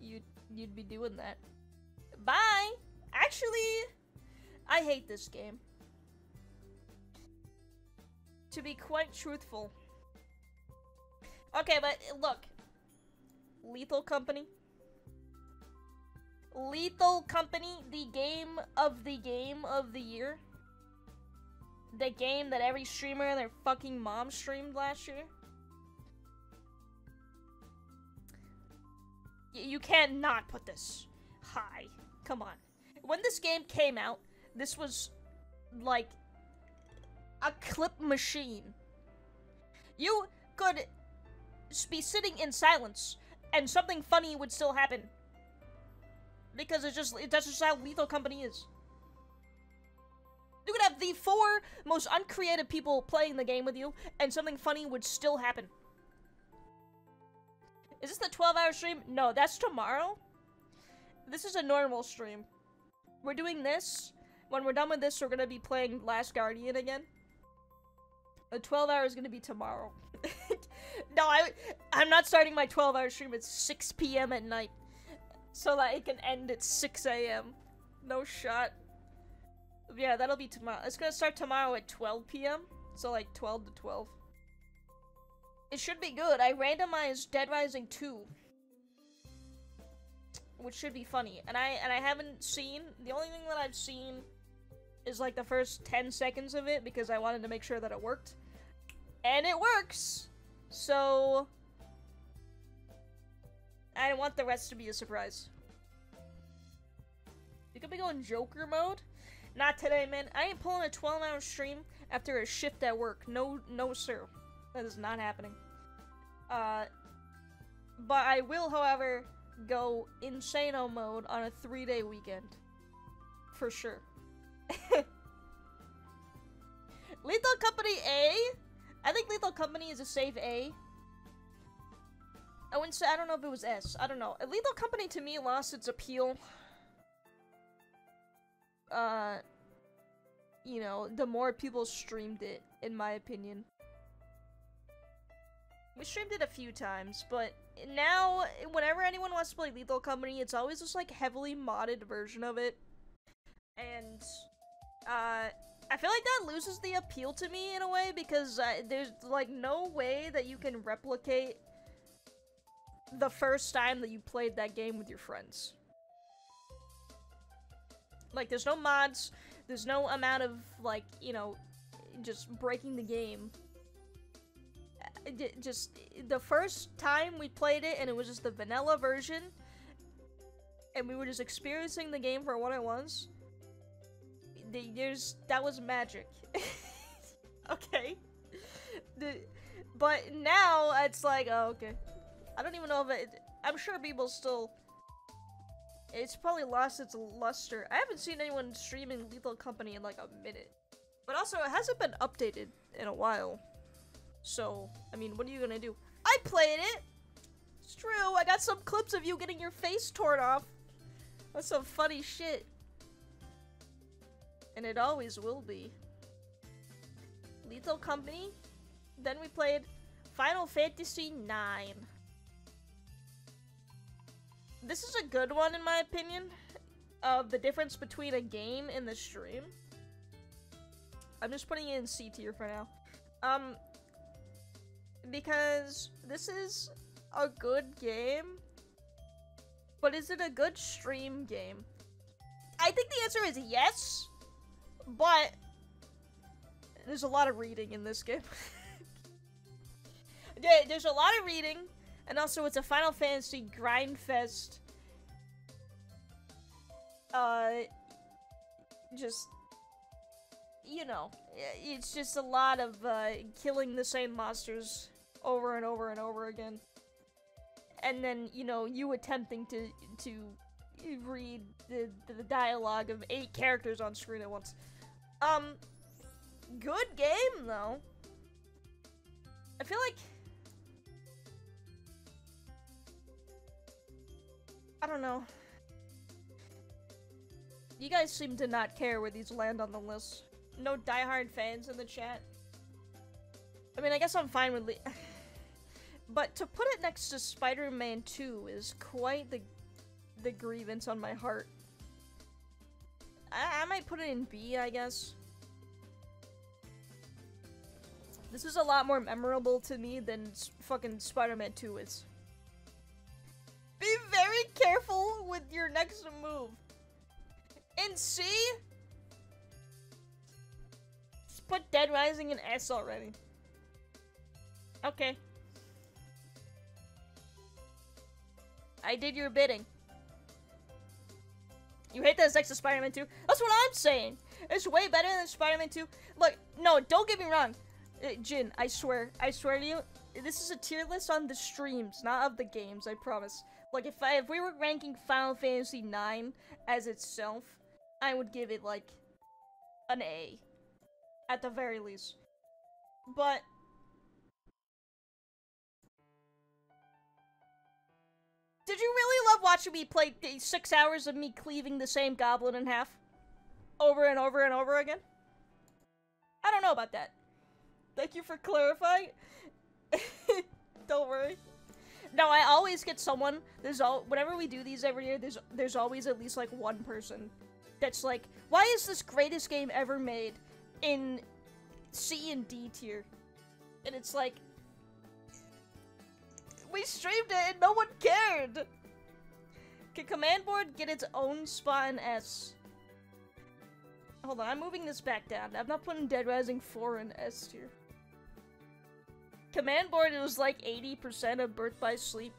you'd be doing that. Bye! Actually, I hate this game. To be quite truthful. Okay, but look. Lethal Company. Lethal Company, the game of the year. The game that every streamer and their fucking mom streamed last year. You can't not put this high. Come on. When this game came out, this was like a clip machine. You could be sitting in silence and something funny would still happen. Because that's just how Lethal Company is. You could have the 4 most uncreative people playing the game with you, and something funny would still happen. Is this the 12-hour stream? No, that's tomorrow. This is a normal stream. We're doing this. When we're done with this, we're gonna be playing Last Guardian again. The 12-hour is gonna be tomorrow. No, I'm not starting my 12-hour stream at 6 p.m. at night. So that it can end at 6 a.m. No shot. Yeah, that'll be tomorrow. It's gonna start tomorrow at 12 p.m. So like 12 to 12. It should be good. I randomized Dead Rising 2. Which should be funny. And I haven't seen, the only thing that I've seen is like the first 10 seconds of it because I wanted to make sure that it worked. And it works! So I want the rest to be a surprise. You could be going Joker mode? Not today, man. I ain't pulling a 12-hour stream after a shift at work. No, sir. That is not happening. But I will, however, go Insano mode on a 3-day weekend. For sure. Lethal Company A? I think Lethal Company is a safe A. I wouldn't say, I don't know if it was S. I don't know. Lethal Company to me lost its appeal. You know, the more people streamed it, in my opinion. We streamed it a few times, but now, whenever anyone wants to play Lethal Company, it's always this, like, heavily modded version of it. And, I feel like that loses the appeal to me in a way, because there's, like, no way that you can replicate the first time that you played that game with your friends. Like, there's no mods, there's no amount of, like, you know, just breaking the game. Just, the first time we played it, and it was just the vanilla version, and we were just experiencing the game for what it was, that was magic. Okay? But now, it's like, oh, okay. I don't even know if I'm sure people still... It's probably lost its luster. I haven't seen anyone streaming Lethal Company in like a minute. But also, it hasn't been updated in a while. So, I mean, what are you gonna do? I played it! It's true, I got some clips of you getting your face torn off. That's some funny shit. And it always will be. Lethal Company. Then we played Final Fantasy IX. This is a good one in my opinion, of the difference between a game and the stream. I'm just putting it in C tier for now. Because this is a good game, but is it a good stream game? I think the answer is yes, but there's a lot of reading in this game. Yeah, there's a lot of reading. And also, it's a Final Fantasy grind fest. Just, you know, it's just a lot of killing the same monsters over and over and over again. And then, you know, you attempting to read the dialogue of 8 characters on screen at once. Good game, though. I feel like... I don't know. You guys seem to not care where these land on the list. No diehard fans in the chat. I mean, I guess I'm fine with but to put it next to Spider-Man 2 is quite the grievance on my heart. I might put it in B, I guess. This is a lot more memorable to me than fucking Spider-Man 2 is. Be very careful with your next move. And C? Just put Dead Rising in S already. Okay. I did your bidding. You hate that it's next to Spider-Man 2? That's what I'm saying! It's way better than Spider-Man 2. Look, no, don't get me wrong. Jin, I swear to you, this is a tier list on the streams, not of the games, I promise. Like, if we were ranking Final Fantasy IX as itself, I would give it, like, an A. At the very least. But... did you really love watching me play 6 hours of me cleaving the same goblin in half? Over and over and over again? I don't know about that. Thank you for clarifying. Don't worry. No, I always get someone, whenever we do these every year, there's always at least like one person that's like, why is this greatest game ever made in C and D tier? And it's like, we streamed it and no one cared! Can Command Board get its own spot in S? Hold on, I'm moving this back down. I'm not putting Dead Rising 4 in S tier. Command Board was like 80% of Birth by Sleep.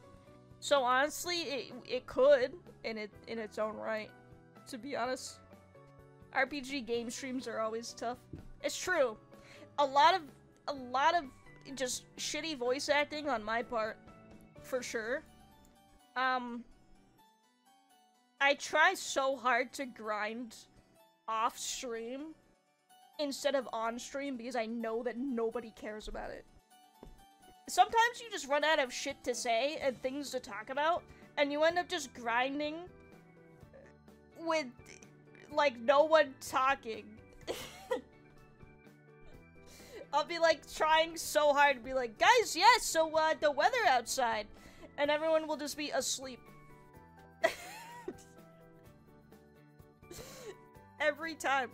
So honestly, it could in its own right, to be honest. RPG game streams are always tough. It's true. A lot of just shitty voice acting on my part, for sure. I try so hard to grind off stream instead of on stream because I know that nobody cares about it. Sometimes you just run out of shit to say and things to talk about, and you end up just grinding with, like, no one talking. I'll be, like, trying so hard to be like, guys, yes, so, the weather outside. And everyone will just be asleep. Every time.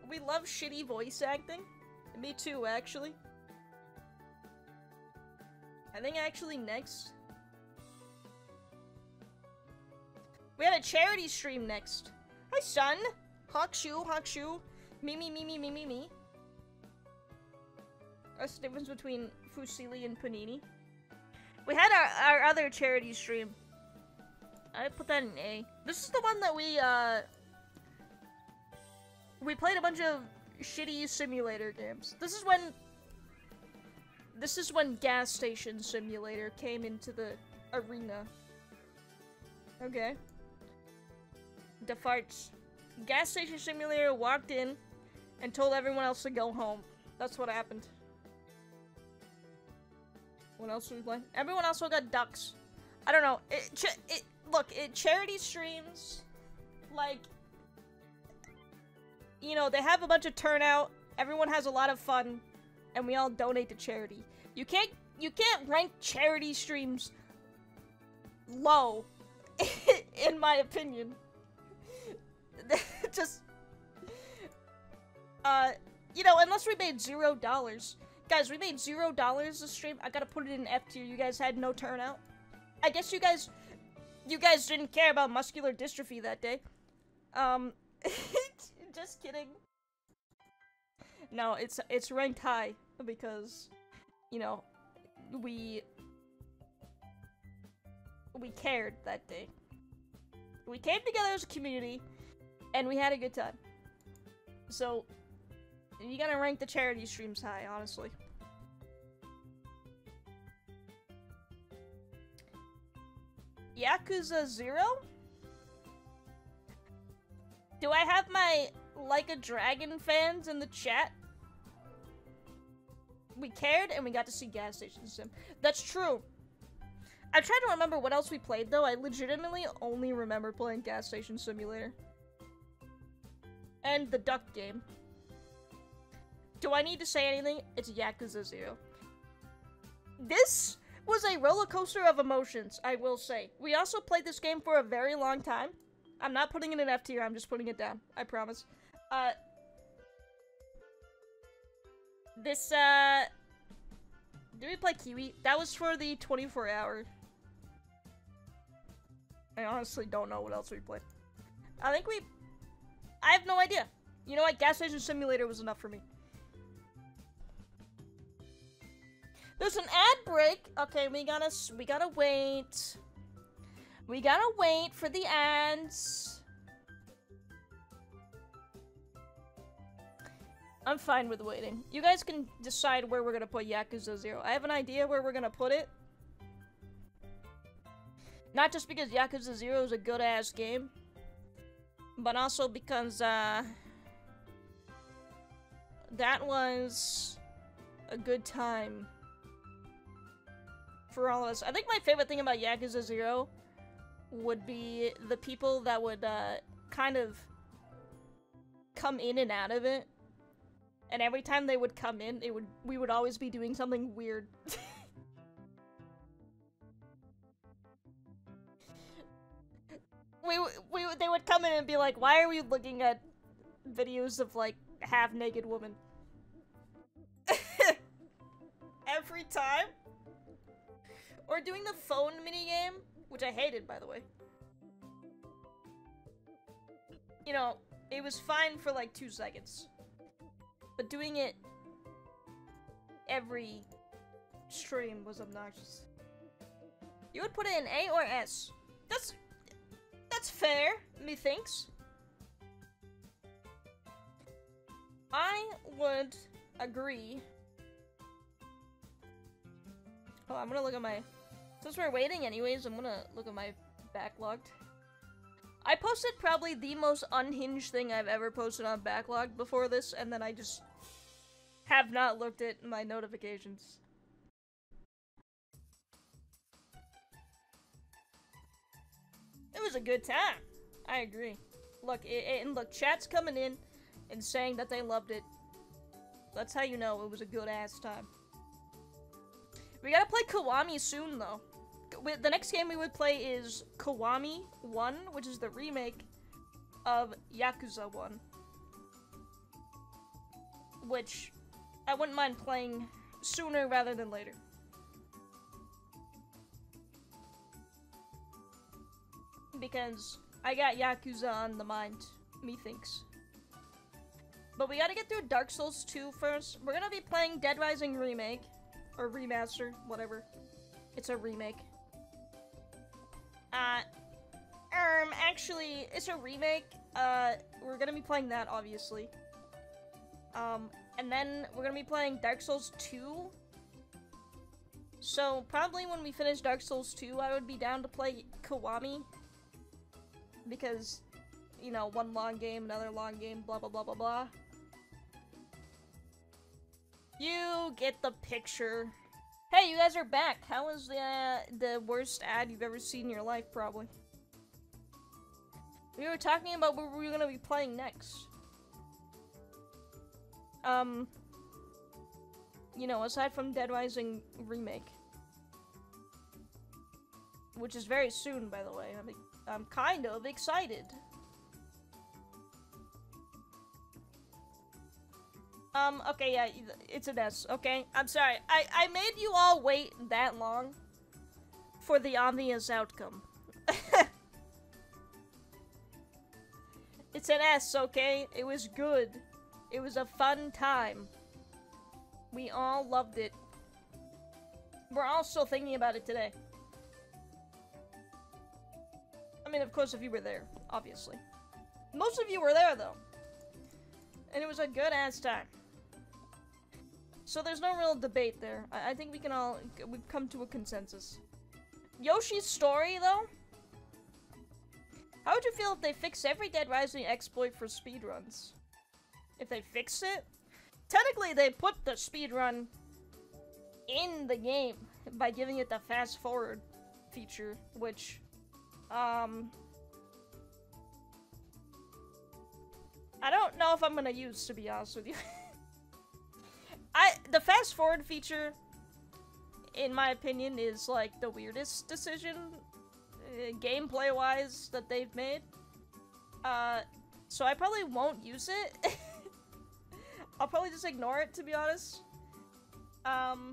We love shitty voice acting. Me too, actually. I think actually next. We had a charity stream next. Hi, son. Hawkshoe. Me. That's the difference between Fusilli and Panini. We had our other charity stream. I put that in A. This is the one that we played a bunch of shitty simulator games. This is when Gas Station Simulator came into the arena. Okay. The farts. Gas Station Simulator walked in and told everyone else to go home. That's what happened. What else did we play? Everyone also got ducks. I don't know. Look, charity streams, like, you know, they have a bunch of turnout. Everyone has a lot of fun, and we all donate to charity. You can't rank charity streams low, in my opinion. Just, you know, unless we made $0. Guys, we made $0 this stream. I gotta put it in F tier. You guys had no turnout. I guess you guys didn't care about muscular dystrophy that day. Just kidding. No, it's ranked high because, you know, we cared that day. We came together as a community, and we had a good time. So, you gotta rank the charity streams high, honestly. Yakuza 0? Do I have my Like a Dragon fans in the chat? We cared and we got to see Gas Station Sim. That's true. I'm trying to remember what else we played though. I legitimately only remember playing Gas Station Simulator. And the duck game. Do I need to say anything? It's Yakuza 0. This was a roller coaster of emotions, I will say. We also played this game for a very long time. I'm not putting it in F tier, I'm just putting it down. I promise. Did we play Kiwi? That was for the 24-hour. I honestly don't know what else we played. I have no idea. You know what? Gas Station Simulator was enough for me. There's an ad break. Okay, we gotta wait. We gotta wait for the ads. I'm fine with waiting. You guys can decide where we're gonna put Yakuza 0. I have an idea where we're gonna put it. Not just because Yakuza 0 is a good-ass game, but also because, that was a good time for all of us. I think my favorite thing about Yakuza 0 would be the people that would, kind of come in and out of it. And every time they would come in, we would always be doing something weird. They would come in and be like, why are we looking at videos of, like, half-naked women? Every time? Or doing the phone minigame, which I hated, by the way. You know, it was fine for, like, 2 seconds. But doing it every stream was obnoxious. You would put it in A or S? That's fair, methinks. I would agree. Oh, I'm gonna look at my... Since we're waiting anyways, I'm gonna look at my backlogged. I posted probably the most unhinged thing I've ever posted on Backlog before this, and then I just have not looked at my notifications. It was a good time. I agree. Look, and look, chat's coming in and saying that they loved it. That's how you know it was a good-ass time. We gotta play Kiwami soon, though. The next game we would play is Kiwami 1, which is the remake of Yakuza 1. Which I wouldn't mind playing sooner rather than later. Because I got Yakuza on the mind, methinks. But we gotta get through Dark Souls 2 first. We're gonna be playing Dead Rising Remake. Or Remaster, whatever. It's a remake. Actually, it's a remake. We're gonna be playing that, obviously. And then we're gonna be playing Dark Souls 2. So, probably when we finish Dark Souls 2, I would be down to play Kiwami. Because, you know, one long game, another long game, blah blah blah blah blah. You get the picture. Hey, you guys are back. How was the worst ad you've ever seen in your life, probably? We were talking about what we were gonna be playing next. You know, aside from Dead Rising Remake. Which is very soon, by the way. I'm kind of excited. Okay, yeah, it's an S, okay? I'm sorry. I made you all wait that long for the obvious outcome. It's an S, okay? It was good. It was a fun time. We all loved it. We're all still thinking about it today. I mean, of course, if you were there, obviously. Most of you were there, though. And it was a good-ass time. So there's no real debate there. I think we've come to a consensus. Yoshi's Story, though? How would you feel if they fix every Dead Rising exploit for speedruns? If they fix it? Technically, they put the speedrun in the game by giving it the fast forward feature, which, I don't know if I'm gonna use, to be honest with you. The fast forward feature, in my opinion, is like the weirdest decision, gameplay wise, that they've made. So I probably won't use it. I'll probably just ignore it, to be honest. But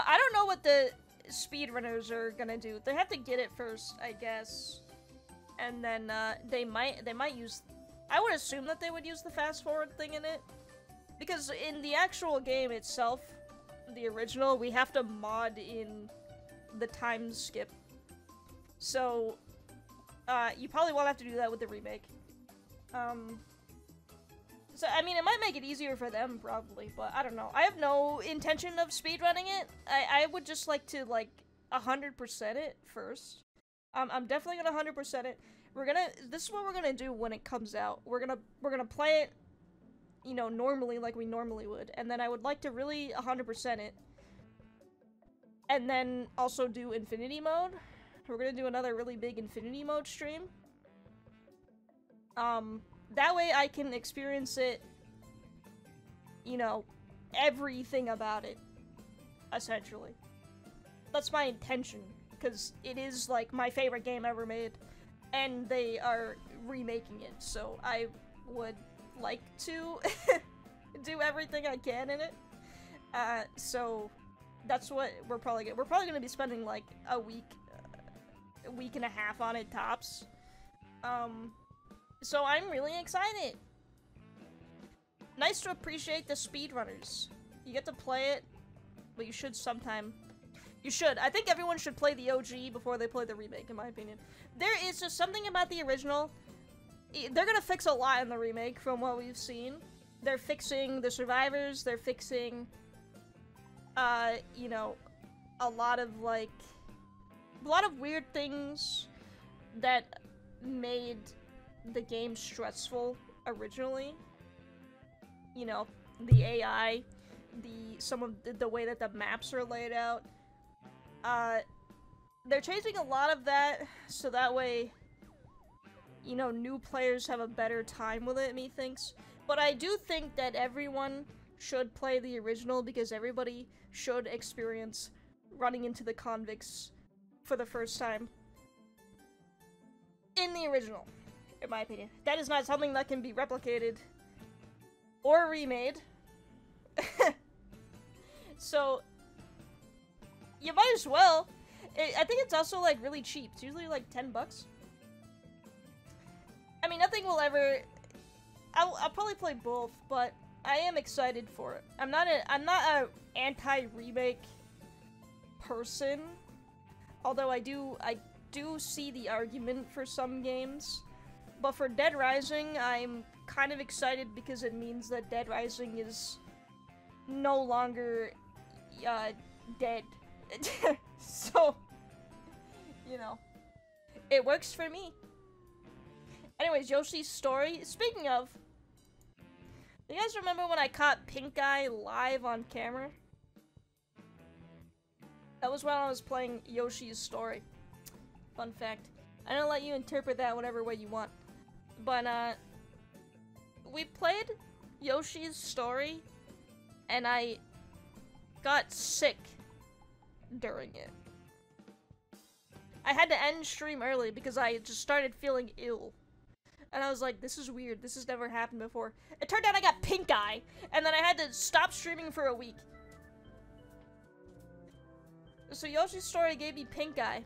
I don't know what the speedrunners are gonna do. They have to get it first, I guess. And then, they might use... I would assume that they would use the fast forward thing in it. Because in the actual game itself, the original, we have to mod in the time skip. So, you probably won't have to do that with the remake. So, I mean, it might make it easier for them, probably, but I don't know. I have no intention of speedrunning it. I would just like to, like, 100% it first. I'm definitely gonna 100% it. This is what we're gonna do when it comes out. We're gonna play it, you know, normally, like we normally would, and then I would like to really 100% it. And then also do Infinity Mode. We're gonna do another really big Infinity Mode stream. That way I can experience it, you know, everything about it, essentially. That's my intention, because it is, like, my favorite game ever made, and they are remaking it, so I would like to do everything I can in it. So that's what we're probably gonna be spending, like, a week and a half on it, tops. So I'm really excited. Nice to appreciate the speedrunners. You get to play it, but you should sometime. You should. I think everyone should play the OG before they play the remake, in my opinion. There is just something about the original. They're gonna fix a lot in the remake from what we've seen. They're fixing the survivors, they're fixing, you know, a lot of weird things that made the game stressful originally. You know, the AI, some of the way that the maps are laid out. They're changing a lot of that, so that way, you know, new players have a better time with it, methinks. But I do think that everyone should play the original, because everybody should experience running into the convicts for the first time in the original, in my opinion. That is not something that can be replicated or remade. So, you might as well. I think it's also, like, really cheap. It's usually, like, 10 bucks. I mean, nothing will ever... I'll probably play both, but I am excited for it. I'm not a anti-remake person, although I do see the argument for some games. But for Dead Rising, I'm kind of excited because it means that Dead Rising is no longer dead. So, you know, it works for me. Anyways, Yoshi's Story. Speaking of, do you guys remember when I caught Pink Eye live on camera? That was when I was playing Yoshi's Story. Fun fact. I'm gonna let you interpret that whatever way you want. But, we played Yoshi's Story, and I got sick during it. I had to end stream early because I just started feeling ill. And I was like, this is weird. This has never happened before. It turned out I got pink eye, and then I had to stop streaming for a week. So Yoshi's Story gave me pink eye.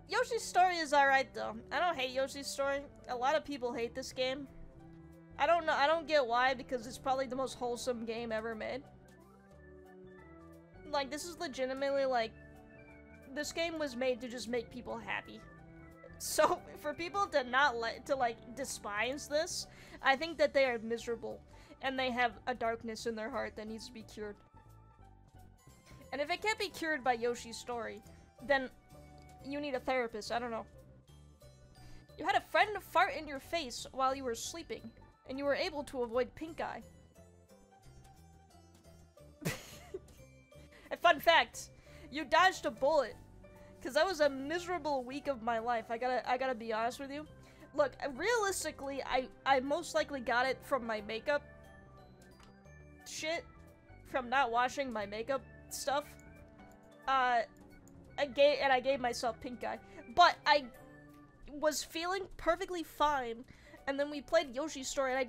Yoshi's Story is alright though. I don't hate Yoshi's Story. A lot of people hate this game. I don't know. I don't get why, because it's probably the most wholesome game ever made. Like, this is legitimately, like, this game was made to just make people happy. So, for people to despise this, I think that they are miserable. And they have a darkness in their heart that needs to be cured. And if it can't be cured by Yoshi's Story, then you need a therapist. I don't know. You had a friend fart in your face while you were sleeping, and you were able to avoid pink eye. A fun fact, you dodged a bullet, Cause that was a miserable week of my life. I gotta be honest with you. Look, realistically, I most likely got it from my makeup shit, from not washing my makeup stuff. I gave myself pink eye, but I was feeling perfectly fine, and then we played Yoshi's Story, and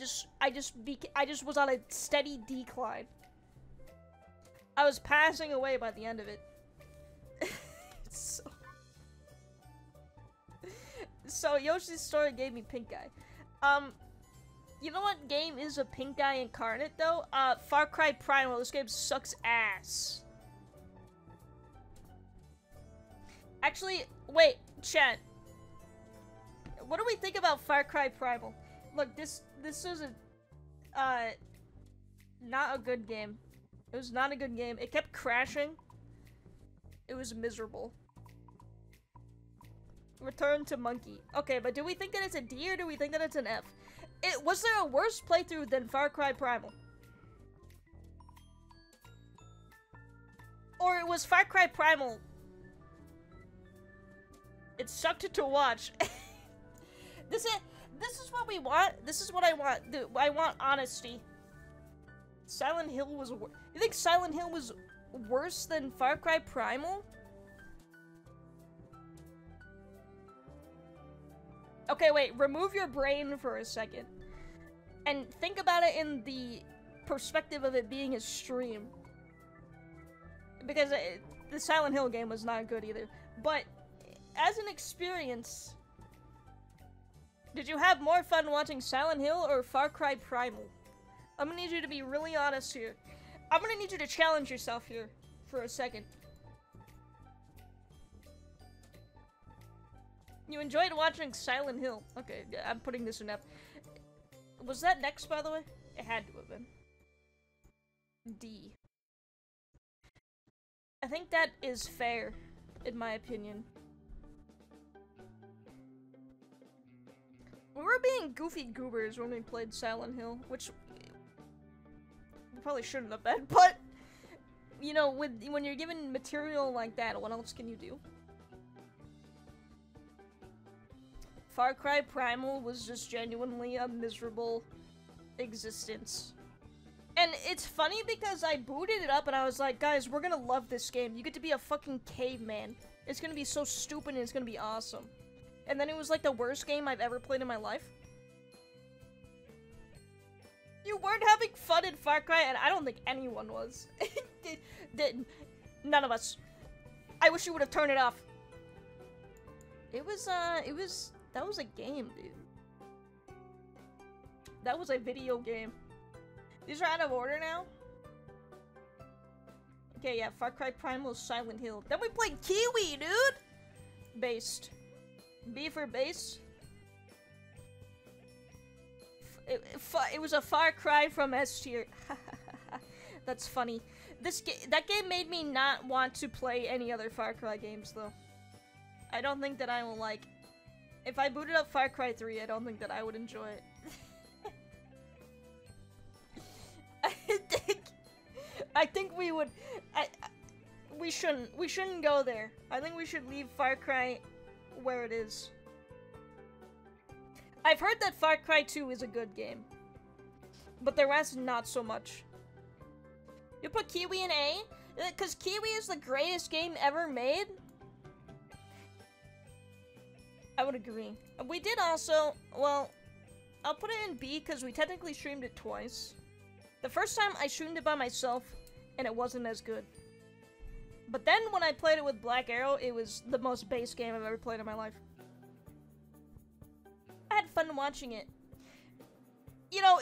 I just was on a steady decline. I was passing away by the end of it. So Yoshi's Story gave me pink eye. You know what game is a pink eye incarnate though? Far Cry Primal. This game sucks ass. Actually, wait, chat. What do we think about Far Cry Primal? Look, this is a not a good game. It was not a good game. It kept crashing. It was miserable. Return to Monkey. Okay, but do we think that it's a D or do we think that it's an F? Was there a worse playthrough than Far Cry Primal? Or was Far Cry Primal... It sucked to watch. This is what we want. This is what I want. I want honesty. Silent Hill was... You think Silent Hill was worse than Far Cry Primal? Okay, wait, remove your brain for a second. And think about it in the perspective of it being a stream. Because the Silent Hill game was not good either. But, as an experience, did you have more fun watching Silent Hill or Far Cry Primal? I'm gonna need you to be really honest here. I'm gonna need you to challenge yourself here for a second. You enjoyed watching Silent Hill. Okay, I'm putting this in F. Was that next, by the way? It had to have been. D. I think that is fair, in my opinion. We were being goofy goobers when we played Silent Hill, which we probably shouldn't have been, but, you know, when you're given material like that, what else can you do? Far Cry Primal was just genuinely a miserable existence. And it's funny because I booted it up and I was like, guys, we're gonna love this game. You get to be a fucking caveman. It's gonna be so stupid and it's gonna be awesome. And then it was like the worst game I've ever played in my life. You weren't having fun in Far Cry, and I don't think anyone was. None of us. I wish you would have turned it off. That was a game, dude. That was a video game. These are out of order now? Okay, yeah, Far Cry Primal, Silent Hill. Then we played Kiwi, dude! Based. B for base. It was a Far Cry from S tier. That's funny. That game made me not want to play any other Far Cry games, though. I don't think that I will like... If I booted up Far Cry 3, I don't think that I would enjoy it. I think we would... We shouldn't go there. I think we should leave Far Cry where it is. I've heard that Far Cry 2 is a good game. But the rest, not so much. You put Kiwi in A? Because Kiwi is the greatest game ever made? I would agree. We did also, well, I'll put it in B because we technically streamed it twice. The first time I streamed it by myself and it wasn't as good. But then when I played it with Black Arrow, it was the most base game I've ever played in my life. I had fun watching it. You know,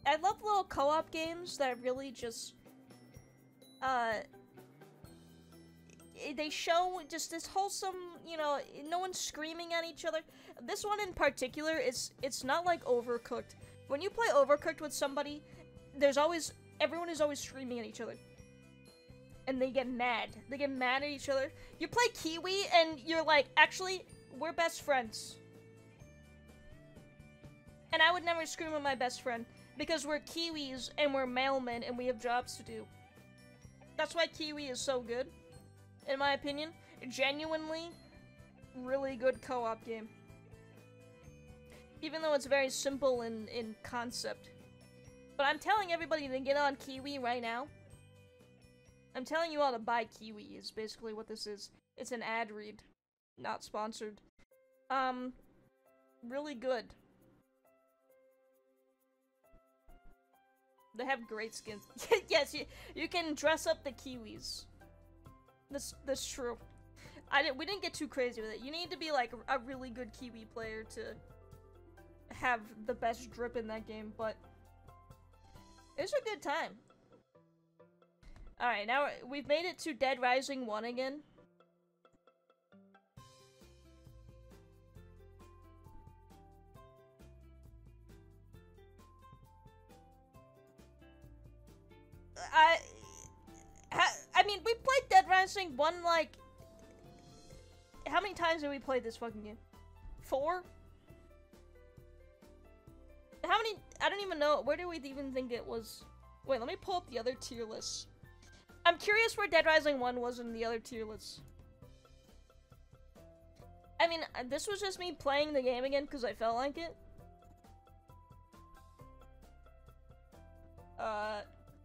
I love little co-op games that really just, they show just this wholesome, you know, no one's screaming at each other. This one in particular it's not like Overcooked. When you play Overcooked with somebody, everyone is always screaming at each other. And they get mad. They get mad at each other. You play Kiwi and you're like, actually, we're best friends. And I would never scream at my best friend because we're Kiwis and we're mailmen and we have jobs to do. That's why Kiwi is so good, in my opinion. Genuinely, really good co-op game. Even though it's very simple in concept. But I'm telling everybody to get on Kiwi right now. I'm telling you all to buy Kiwi is basically what this is. It's an ad read. Not sponsored. Really good. They have great skins. Yes, you can dress up the Kiwis. That's true. We didn't get too crazy with it. You need to be like a really good Kiwi player to have the best drip in that game, but it's a good time. Alright, now we've made it to Dead Rising 1 again. I mean, we played Dead Rising 1 like... How many times have we played this fucking game? 4? How many? I don't even know. Where do we even think it was? Wait, let me pull up the other tier lists. I'm curious where Dead Rising 1 was in the other tier lists. I mean, this was just me playing the game again because I felt like it.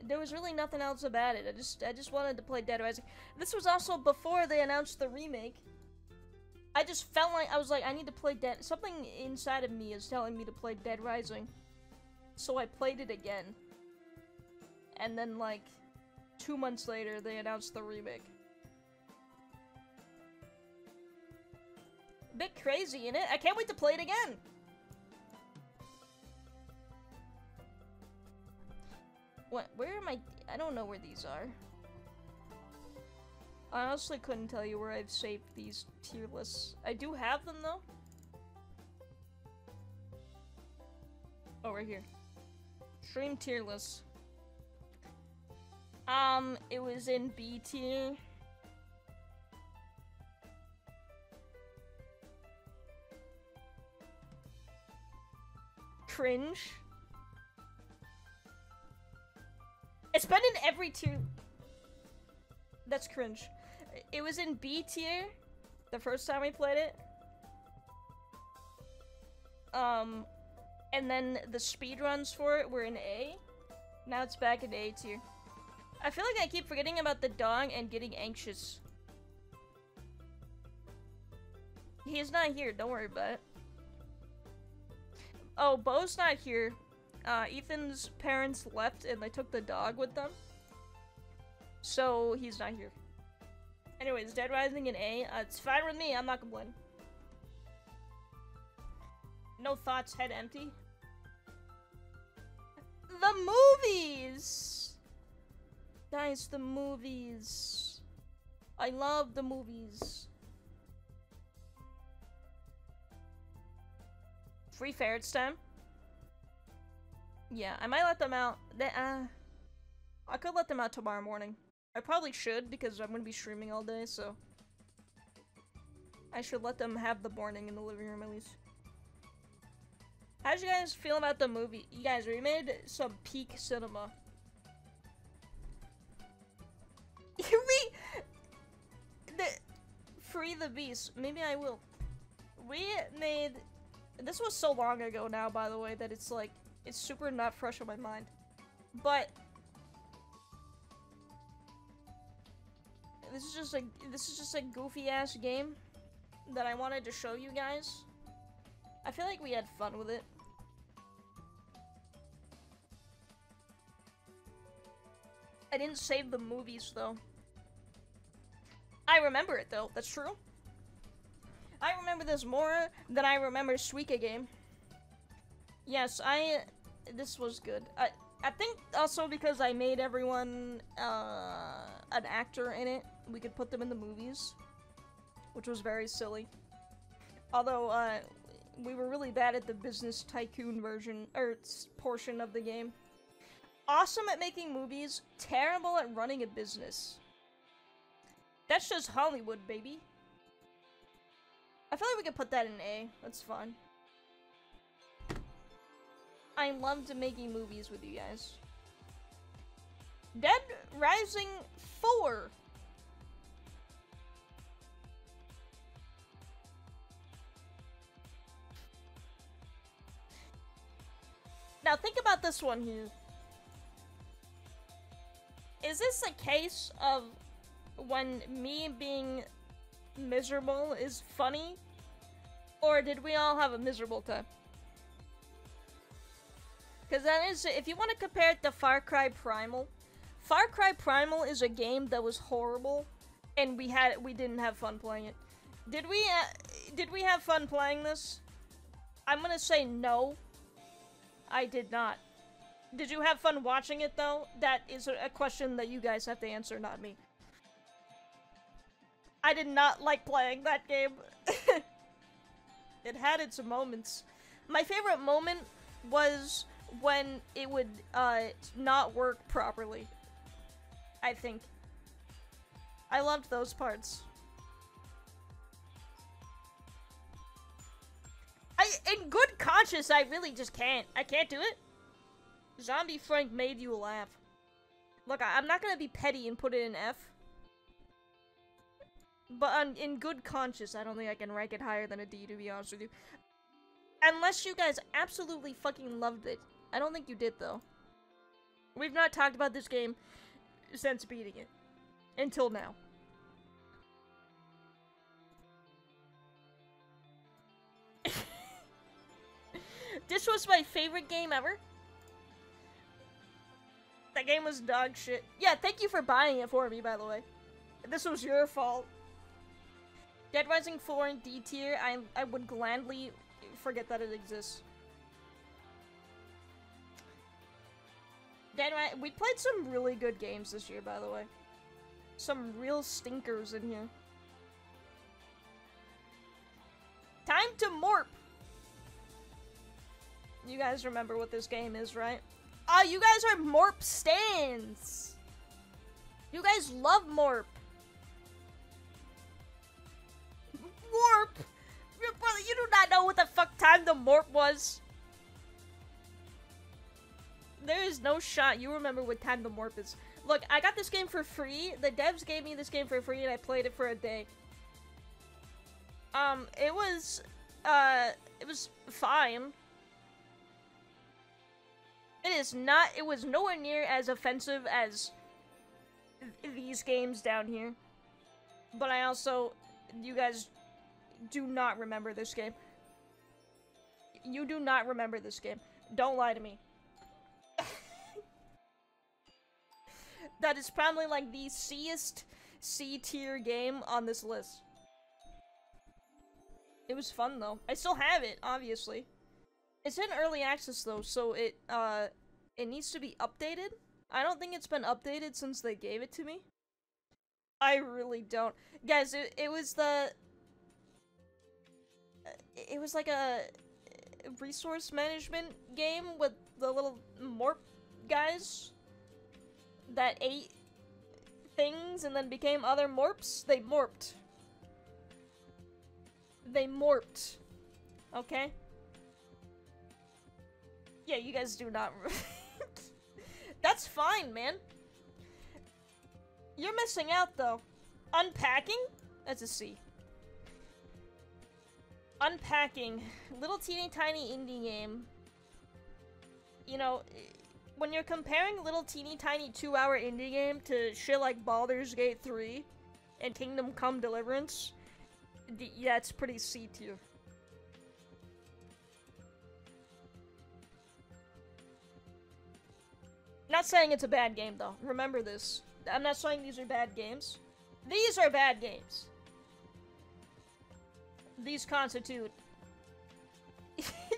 There was really nothing else about it. I just wanted to play Dead Rising. This was also before they announced the remake. I just felt like, I was like, I need to play Dead... Something inside of me is telling me to play Dead Rising. So I played it again. And then, like, 2 months later, they announced the remake. Bit crazy, innit? I can't wait to play it again! What? Where am I? I don't know where these are. I honestly couldn't tell you where I've saved these tier lists. I do have them though. Oh, right here. Stream tier list. It was in B tier. Cringe. It's been in every tier. That's cringe. It was in B tier the first time we played it. And then the speedruns for it were in A. Now it's back in A tier. I feel like I keep forgetting about the dog and getting anxious. He's not here, don't worry about it. Oh, Bo's not here. Ethan's parents left and they took the dog with them. So, he's not here. Anyways, Dead Rising in A. It's fine with me, I'm not complaining. No thoughts, head empty. The movies! Guys, the movies. I love the movies. Free Ferrets time? Yeah, I might let them out. I could let them out tomorrow morning. I probably should because I'm gonna be streaming all day, so I should let them have the morning in the living room at least. How'd you guys feel about the movie? You guys, we made some peak cinema. Free the beast. Maybe I will. We made... This was so long ago now, by the way, that it's like... It's super not fresh on my mind. But... This is just a goofy-ass game that I wanted to show you guys. I feel like we had fun with it. I didn't save the movies, though. I remember it, though. That's true. I remember this more than I remember Suika game. Yes, this was good. I think also because I made everyone an actor in it, we could put them in the movies, which was very silly. Although, we were really bad at the business tycoon version, or portion of the game. Awesome at making movies, terrible at running a business. That's just Hollywood, baby. I feel like we could put that in A. That's fun. I loved making movies with you guys. Dead Rising 4. Now think about this one here. Is this a case of when me being miserable is funny? Or did we all have a miserable time? Because that is, if you want to compare it to Far Cry Primal is a game that was horrible, and we didn't have fun playing it. Did we have fun playing this? I'm gonna say no. I did not. Did you have fun watching it though? That is a question that you guys have to answer, not me. I did not like playing that game. It had its moments. My favorite moment was when it would not work properly. I think. I loved those parts. In good conscience, I really just can't. I can't do it. Zombie Frank made you laugh. Look, I'm not gonna be petty and put it in F. But in good conscience, I don't think I can rank it higher than a D, to be honest with you. Unless you guys absolutely fucking loved it. I don't think you did, though. We've not talked about this game since beating it. Until now. This was my favorite game ever. That game was dog shit. Yeah, thank you for buying it for me, by the way. This was your fault. Dead Rising 4 in D tier, I would gladly forget that it exists. We played some really good games this year, by the way. Some real stinkers in here. Time to Morp! You guys remember what this game is, right? Oh, you guys are Morp stans! You guys love Morp! Morp! Brother, you do not know what the fuck Time to Morp was. There is no shot you remember what Time to Morp is. Look, I got this game for free. The devs gave me this game for free and I played it for a day. It was fine. It was nowhere near as offensive as these games down here. But you guys do not remember this game. You do not remember this game. Don't lie to me. That is probably like the C-est C-tier game on this list. It was fun though. I still have it, obviously. It's in early access though, so it needs to be updated. I don't think it's been updated since they gave it to me. I really don't. Guys, it was like a resource management game with the little morp guys that ate things and then became other morps. They morped. They morped. Okay? Yeah, you guys do not. That's fine, man. You're missing out, though. Unpacking? That's a C. Unpacking. Little teeny tiny indie game. You know, when you're comparing little teeny tiny 2-hour indie game to shit like Baldur's Gate 3 and Kingdom Come Deliverance, yeah, it's pretty C tier. Not saying it's a bad game, though. Remember this. I'm not saying these are bad games. These are bad games. These constitute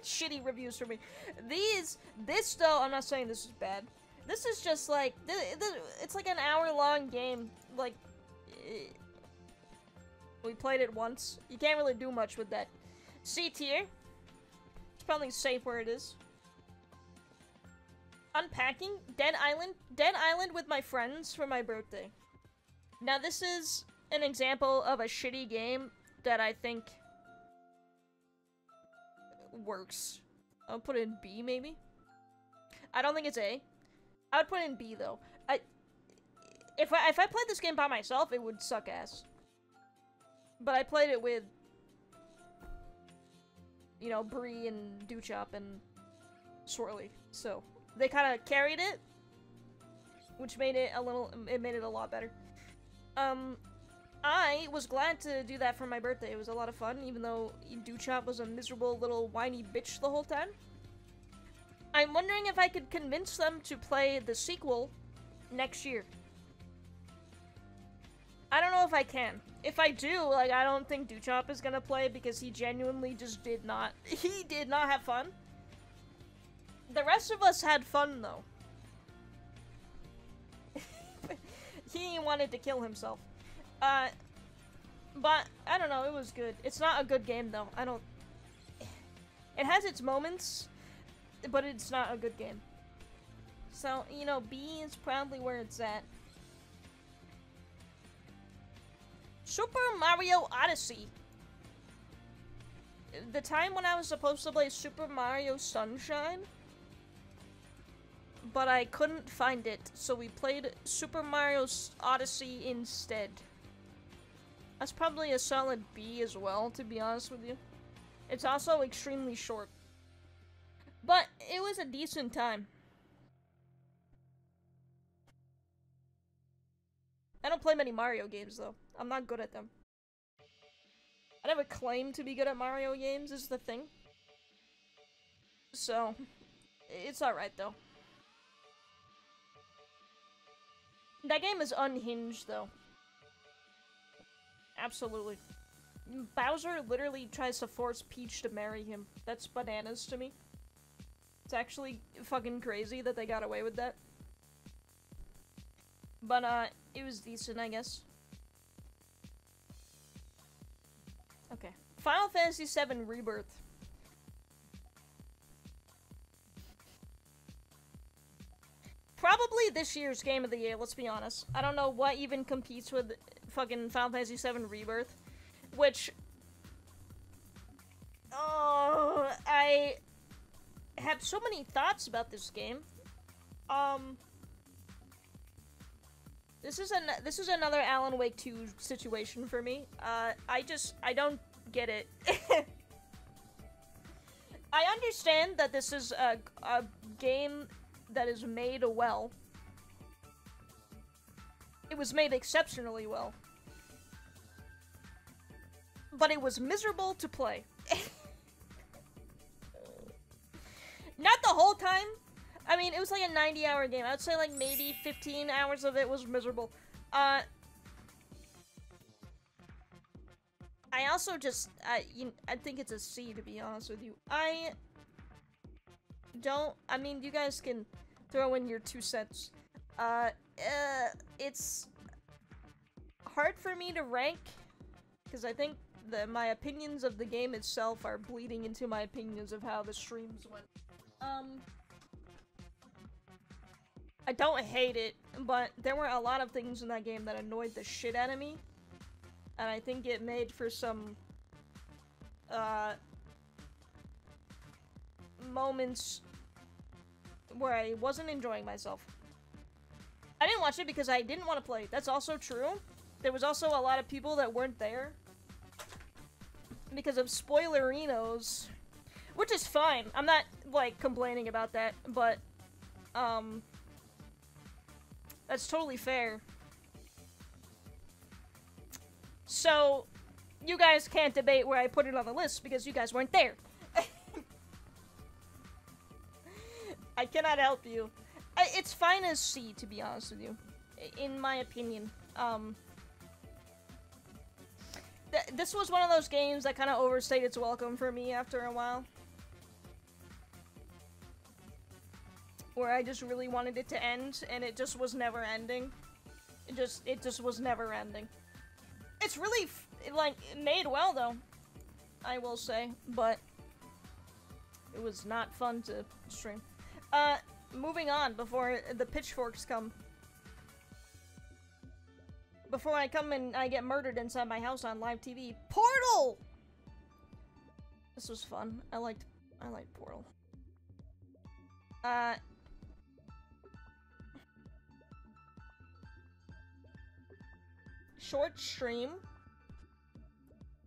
shitty reviews for me. This though, I'm not saying this is bad. This is just like, it's like an hour-long game. Like, we played it once. You can't really do much with that. C tier. It's probably safe where it is. Unpacking. Dead Island with my friends for my birthday. Now this is an example of a shitty game that I think works. I'll put it in B, maybe? I don't think it's A. I would put it in B, though. If I played this game by myself, it would suck ass. But I played it with, you know, Bree and Dewchop and Swirly, so they kind of carried it, which made it a lot better. I was glad to do that for my birthday. It was a lot of fun, even though Dewchop was a miserable little whiny bitch the whole time. I'm wondering if I could convince them to play the sequel next year. I don't know if I can. If I do, like, I don't think Dewchop is gonna play because he genuinely just did not have fun. The rest of us had fun, though. He wanted to kill himself. But, I don't know, it was good. It's not a good game, though. It has its moments, but it's not a good game. So, you know, B is probably where it's at. Super Mario Odyssey. The time when I was supposed to play Super Mario Sunshine, but I couldn't find it, so we played Super Mario Odyssey instead. That's probably a solid B as well, to be honest with you. It's also extremely short. But it was a decent time. I don't play many Mario games, though. I'm not good at them. I never claimed to be good at Mario games, is the thing. So, it's alright, though. That game is unhinged, though. Absolutely. Bowser literally tries to force Peach to marry him. That's bananas to me. It's actually fucking crazy that they got away with that. But, it was decent, I guess. Okay. Final Fantasy VII Rebirth. Probably this year's Game of the Year, let's be honest. I don't know what even competes with fucking Final Fantasy VII Rebirth. Which... oh, I have so many thoughts about this game. This is another Alan Wake 2 situation for me. I don't get it. I understand that this is a game that is made well. It was made exceptionally well. But it was miserable to play. Not the whole time. I mean, it was like a 90-hour game. I would say like maybe 15 hours of it was miserable. I also just, I think it's a C, to be honest with you. I mean, you guys can throw in your 2 cents. It's hard for me to rank, because I think my opinions of the game itself are bleeding into my opinions of how the streams went. I don't hate it, but there were a lot of things in that game that annoyed the shit out of me. And I think it made for some, moments where I wasn't enjoying myself. I didn't watch it because I didn't want to play. That's also true. There was also a lot of people that weren't there because of spoilerinos, which is fine. I'm not, like, complaining about that, but, that's totally fair. So, you guys can't debate where I put it on the list because you guys weren't there. I cannot help you. It's fine as C, to be honest with you. In my opinion. This was one of those games that kind of overstayed its welcome for me after a while. Where I just really wanted it to end, and it just was never ending. It just was never ending. It's really, like, made well, though, I will say, but it was not fun to stream. Moving on before the pitchforks come. Before I come and I get murdered inside my house on live TV. Portal! This was fun. I liked Portal. Short stream.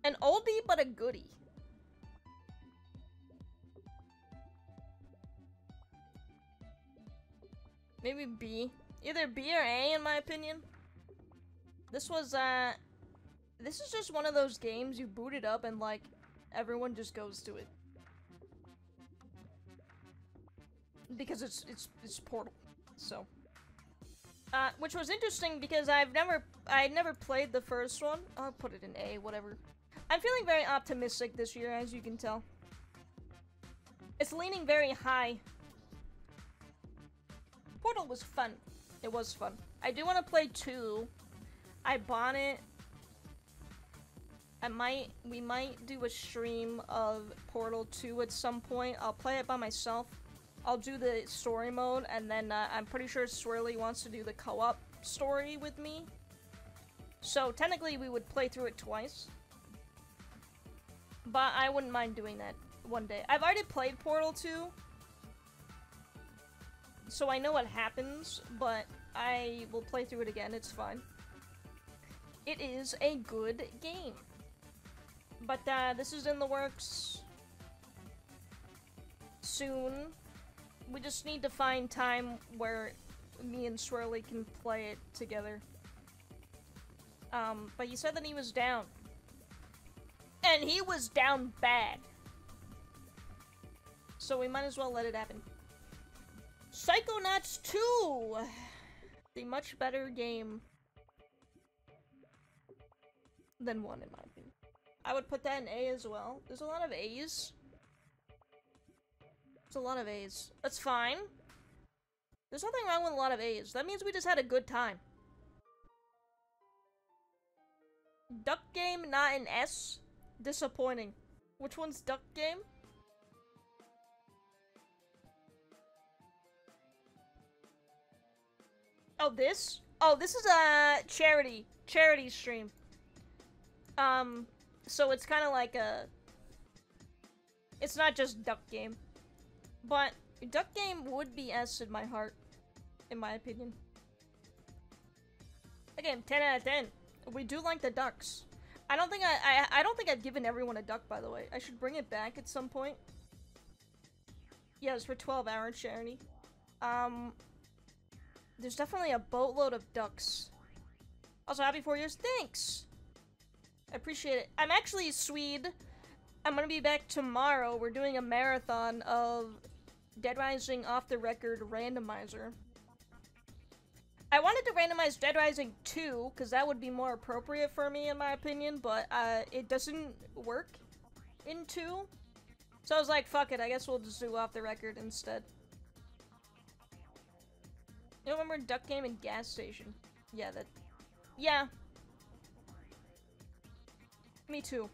An oldie but a goodie. Maybe B. Either B or A in my opinion. This was, this is just one of those games you boot it up and, like, everyone just goes to it. Because it's Portal, so. Which was interesting because I had never played the first one. I'll put it in A, whatever. I'm feeling very optimistic this year, as you can tell. It's leaning very high. Portal was fun. It was fun. I do want to play 2. I bought it. We might do a stream of Portal 2 at some point. I'll play it by myself. I'll do the story mode, and then I'm pretty sure Swirly wants to do the co-op story with me. So technically we would play through it twice. But I wouldn't mind doing that one day. I've already played Portal 2. So I know what happens, but I will play through it again, it's fine. It is a good game. But this is in the works soon. We just need to find time where me and Swirly can play it together. But he said that he was down. And he was down bad. So we might as well let it happen. Psychonauts 2! The much better game than 1 in my opinion. I would put that in A as well. There's a lot of A's. There's a lot of A's. That's fine. There's nothing wrong with a lot of A's. That means we just had a good time. Duck Game, not an S. Disappointing. Which one's Duck Game? Oh, this? Oh, this is a charity stream. So it's kind of like a... It's not just Duck Game. But Duck Game would be S in my heart, in my opinion. Again, 10 out of 10. We do like the ducks. I don't think I've given everyone a duck, by the way. I should bring it back at some point. Yeah, it's for 12-hour charity. There's definitely a boatload of ducks. Also, happy 4 years. Thanks! I appreciate it. I'm actually Swede. I'm gonna be back tomorrow. We're doing a marathon of Dead Rising Off the Record Randomizer. I wanted to randomize Dead Rising 2, because that would be more appropriate for me, in my opinion, but it doesn't work in 2. So I was like, fuck it, I guess we'll just do Off the Record instead. You remember Duck Game and Gas Station? Yeah, that... Yeah. Me too.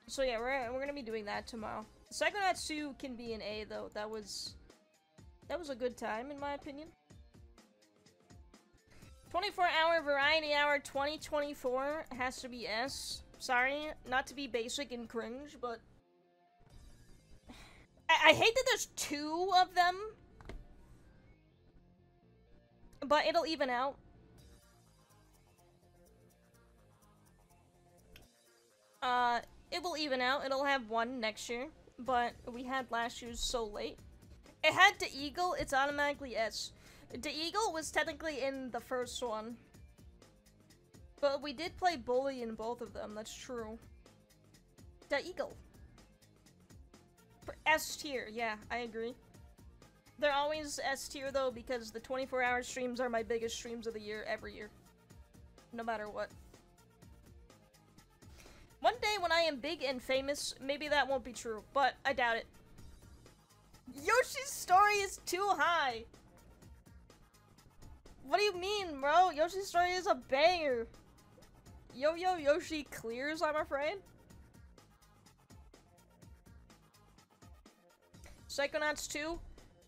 So yeah, we're gonna be doing that tomorrow. Psychonauts 2 can be an A, though. That was a good time, in my opinion. 24-hour Variety Hour 2024 has to be S. Sorry, not to be basic and cringe, but... I hate that there's 2 of them. But it'll even out. It will even out. It'll have 1 next year. But we had last year's so late. It had the Eagle, it's automatically S. The Eagle was technically in the first one. But we did play Bully in both of them, that's true. The Eagle. For S tier, yeah, I agree. They're always S tier though, because the 24-hour streams are my biggest streams of the year, every year. No matter what. One day when I am big and famous, maybe that won't be true, but I doubt it. Yoshi's Story is too high! What do you mean, bro? Yoshi's Story is a banger! Yo-Yo Yoshi clears, I'm afraid. Psychonauts 2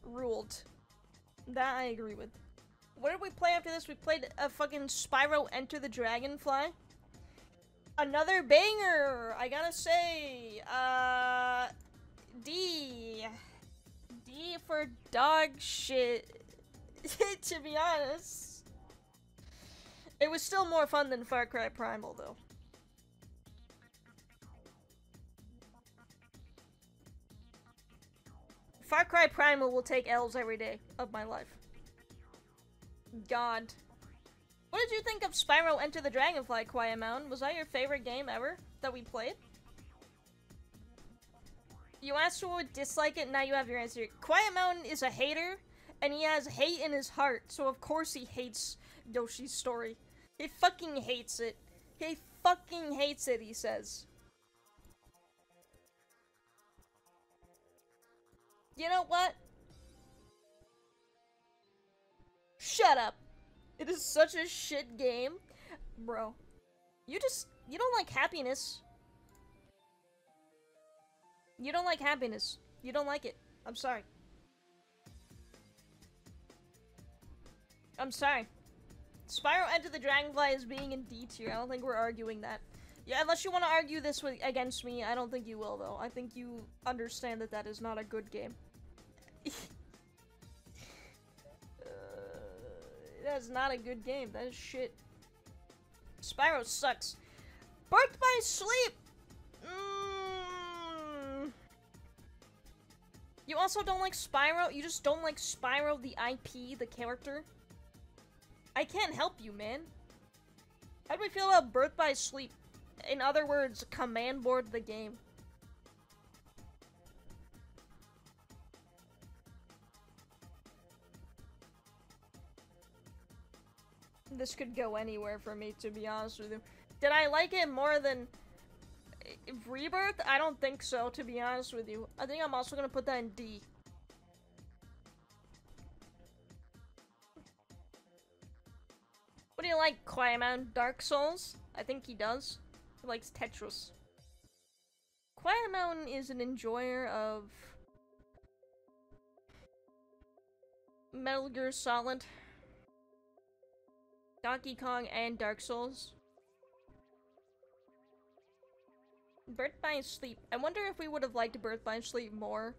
ruled. That I agree with. What did we play after this? We played a fucking Spyro Enter the Dragonfly. Another banger, I gotta say. D. D for dog shit. To be honest. It was still more fun than Far Cry Primal, though. Far Cry Primal will take L's every day of my life. God. What did you think of Spyro Enter the Dragonfly, Quiet Mountain? Was that your favorite game ever that we played? You asked who would dislike it, now you have your answer. Quiet Mountain is a hater, and he has hate in his heart, so of course he hates Yoshi's Story. He fucking hates it. He fucking hates it, he says. You know what? Shut up. It is such a shit game. Bro. You don't like happiness. You don't like happiness. You don't like it. I'm sorry. I'm sorry. Spyro Enter the Dragonfly is being in D tier. I don't think we're arguing that. Yeah, unless you want to argue this against me, I don't think you will, though. I think you understand that that is not a good game. That is not a good game. That is shit. Spyro sucks. Birth by Sleep! You also don't like Spyro? You just don't like Spyro, the IP, the character? I can't help you, man. How do we feel about Birth by Sleep? In other words, command board the game. This could go anywhere for me, to be honest with you. Did I like it more than Rebirth? I don't think so, to be honest with you. I think I'm also gonna put that in D. What do you like, Quiet Mountain? Dark Souls? I think he does. He likes Tetris. Quiet Mountain is an enjoyer of Metal Gear Solid, Donkey Kong, and Dark Souls. Birth by Sleep. I wonder if we would have liked Birth by Sleep more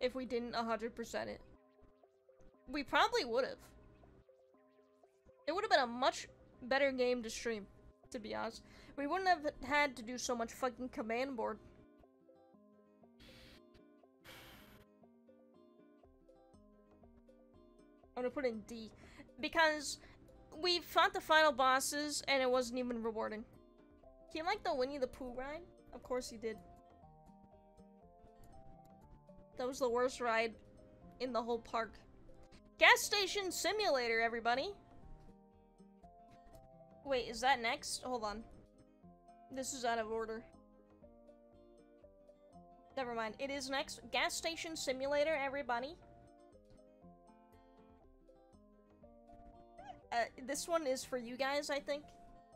if we didn't 100% it. We probably would have. It would have been a much better game to stream, to be honest. We wouldn't have had to do so much fucking command board. I'm gonna put in D. Because we fought the final bosses and it wasn't even rewarding. He liked the Winnie the Pooh ride? Of course he did. That was the worst ride in the whole park. Gas Station Simulator, everybody! Wait, is that next? Hold on. This is out of order. Never mind. It is next. Gas Station Simulator, everybody. This one is for you guys, I think.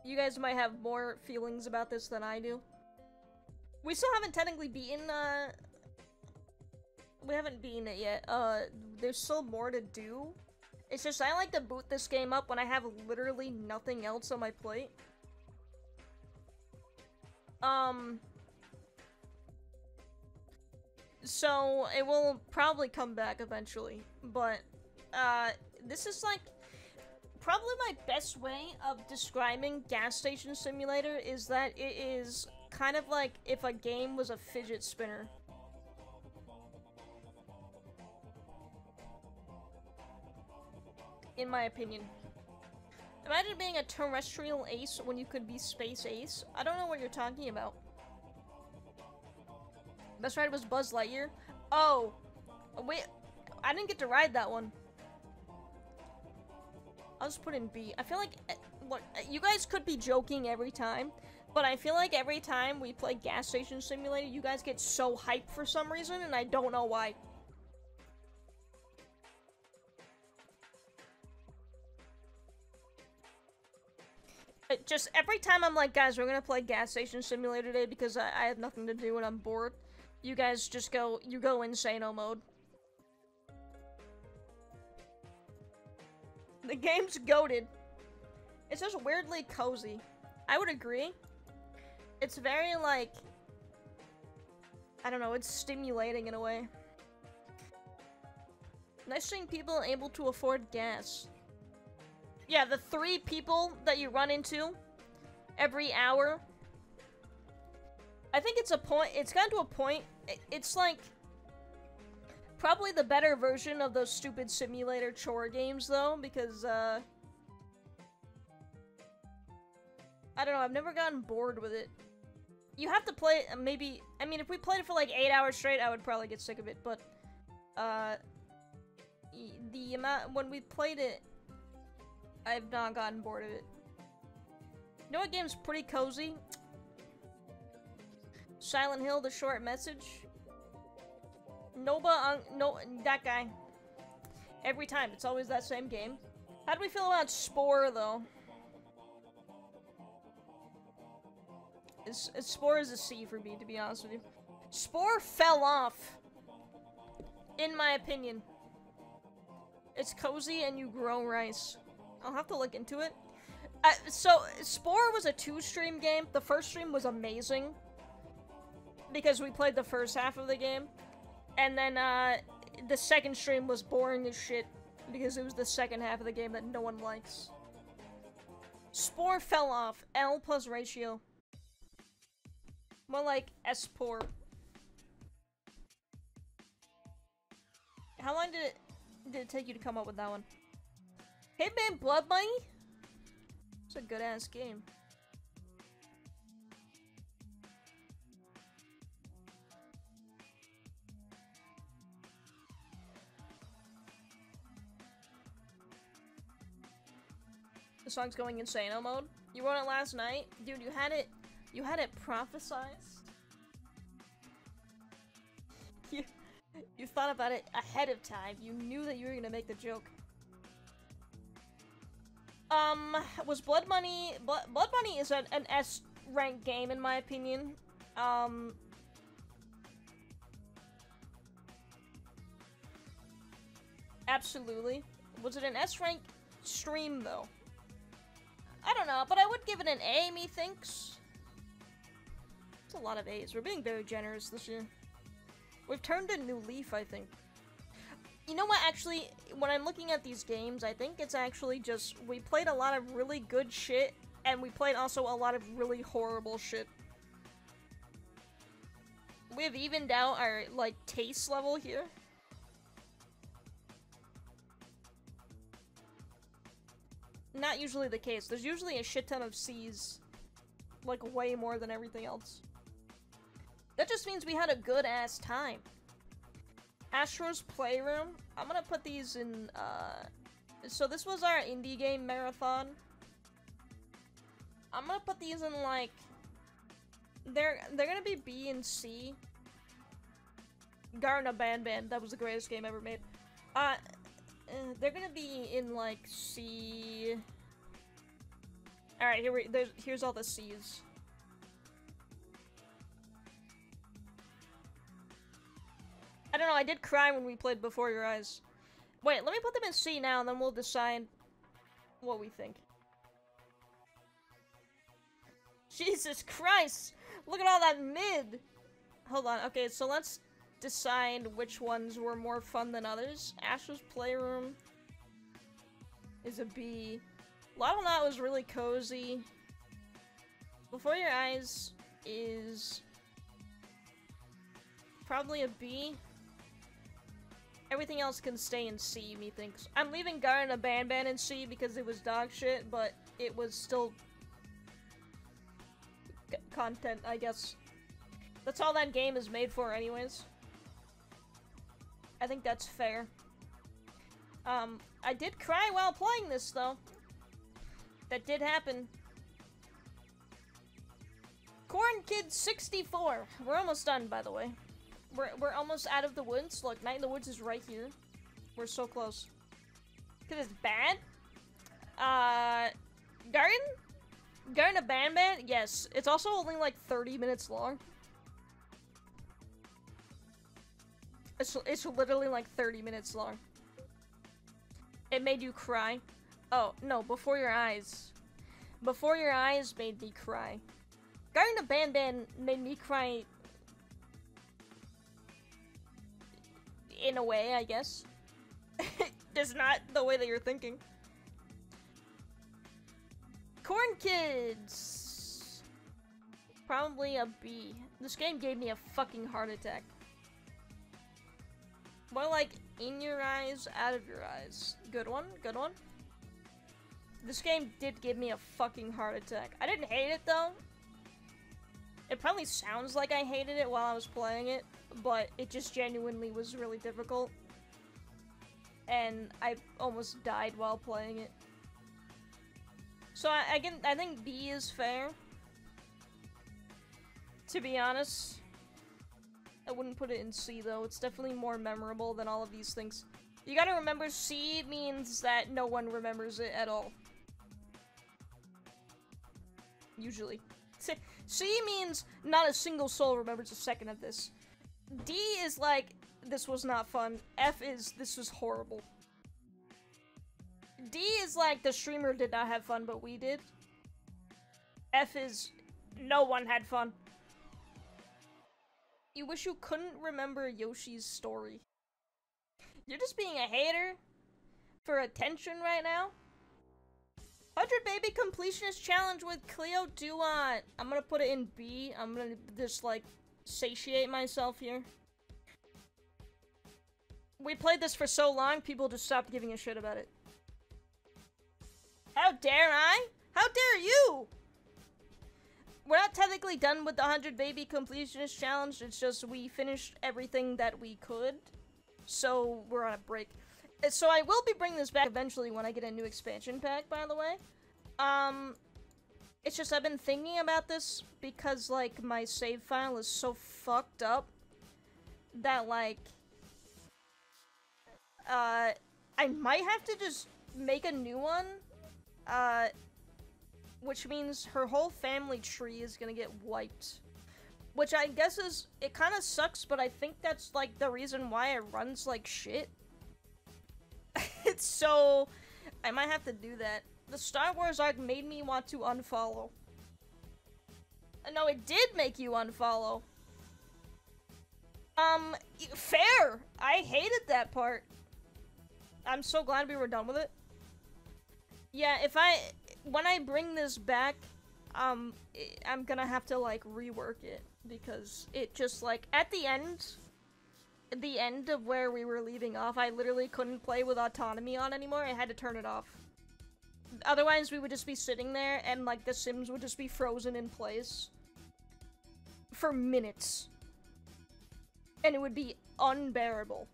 You guys might have more feelings about this than I do. We still haven't technically beaten, we haven't beaten it yet. There's still more to do. It's just I like to boot this game up when I have literally nothing else on my plate. So it will probably come back eventually, but, this is like, probably my best way of describing Gas Station Simulator is that it is kind of like if a game was a fidget spinner. In my opinion. Imagine being a terrestrial ace when you could be space ace. I don't know what you're talking about. Best ride was Buzz Lightyear? Oh! Wait, I didn't get to ride that one. I'll just put in B. I feel like, what, you guys could be joking every time, but I feel like every time we play Gas Station Simulator, you guys get so hyped for some reason, and I don't know why. Just every time I'm like, guys, we're gonna play Gas Station Simulator today because I have nothing to do and I'm bored. You guys just go insano mode. The game's goated. It's just weirdly cozy. I would agree. It's very, like, I don't know, it's stimulating in a way. Nice seeing people able to afford gas. Yeah, the 3 people that you run into every hour. I think it's gotten to a point, it's like probably the better version of those stupid simulator chore games though, because I don't know, I've never gotten bored with it. You have to play it, maybe, I mean, if we played it for like 8 hours straight, I would probably get sick of it, but the amount, when we played it, I've not gotten bored of it. You know what game's pretty cozy? Silent Hill, The Short Message. Noba, no, that guy. Every time, it's always that same game. How do we feel about Spore, though? Spore is a C for me, to be honest with you. Spore fell off, in my opinion. It's cozy and you grow rice. I'll have to look into it. So, Spore was a 2-stream game. The first stream was amazing, because we played the first half of the game. And then, the second stream was boring as shit, because it was the second half of the game that no one likes. Spore fell off. L plus ratio. More like S-Poor. How long did it take you to come up with that one? Hey man, Blood Money? It's a good-ass game. The song's going insano mode. You wrote it last night? Dude, you had it prophesized? You thought about it ahead of time. You knew that you were gonna make the joke. Was Blood Money... Blood Money is an S-rank game, in my opinion. Absolutely. Was it an S-rank stream, though? I don't know, but I would give it an A, methinks. It's a lot of A's. We're being very generous this year. We've turned a new leaf, I think. You know what, actually, when I'm looking at these games, I think it's actually just, we played a lot of really good shit, and we played also a lot of really horrible shit. We have evened out our, like, taste level here. Not usually the case. There's usually a shit ton of C's. Like, way more than everything else. That just means we had a good-ass time. Astro's Playroom. I'm gonna put these in, so this was our indie game marathon. I'm gonna put these in, like... They're gonna be B and C. Garna Band. That was the greatest game ever made. They're gonna be in, like, C... Alright, here's all the C's. I don't know, I did cry when we played Before Your Eyes. Wait, let me put them in C now, and then we'll decide what we think. Jesus Christ! Look at all that mid! Hold on, okay, so let's decide which ones were more fun than others. Astro's Playroom is a B. Lotto Knot was really cozy. Before Your Eyes is probably a B. Everything else can stay in C, methinks. I'm leaving Garna Band in C because it was dog shit, but it was still content, I guess. That's all that game is made for anyways. I think that's fair. I did cry while playing this, though. That did happen. Corn Kid 64. We're almost done, by the way. We're almost out of the woods. Look, Night in the Woods is right here. We're so close. Because it's bad? Garden of Band? Yes. It's also only like 30 minutes long. It's literally like 30 minutes long. It made you cry. Oh, no, Before Your Eyes. Before Your Eyes made me cry. Garden of Band made me cry in a way, I guess. Just not the way that you're thinking. Corn Kids. Probably a B. This game gave me a fucking heart attack. More like in your eyes, out of your eyes. Good one, good one. This game did give me a fucking heart attack. I didn't hate it though. It probably sounds like I hated it while I was playing it, but it just genuinely was really difficult. And I almost died while playing it. So I think B is fair. To be honest. I wouldn't put it in C though, it's definitely more memorable than all of these things. You gotta remember, C means that no one remembers it at all. Usually. C means not a single soul remembers a second of this. D is like, this was not fun. F is, this was horrible. D is like, the streamer did not have fun, but we did. F is, no one had fun. You wish you couldn't remember Yoshi's story. You're just being a hater for attention right now. 100 Baby Completionist Challenge with Cleo Duant. I'm gonna put it in B. I'm gonna just, like, satiate myself here. We played this for so long, people just stopped giving a shit about it. How dare I? How dare you? We're not technically done with the 100 Baby Completionist Challenge, it's just we finished everything that we could, so we're on a break. So I will be bringing this back eventually when I get a new expansion pack, by the way. It's just I've been thinking about this because, like, my save file is so fucked up that, like, I might have to just make a new one, which means her whole family tree is gonna get wiped. Which I guess is, it kinda sucks, but I think that's, like, the reason why it runs like shit. It's so... I might have to do that. The Star Wars arc made me want to unfollow. No, it did make you unfollow. Fair! I hated that part. I'm so glad we were done with it. Yeah, when I bring this back, I'm gonna have to, like, rework it, because it just, like, at the end of where we were leaving off, I literally couldn't play with autonomy on anymore. I had to turn it off. Otherwise, we would just be sitting there, and, like, the Sims would just be frozen in place for minutes. And it would be unbearable.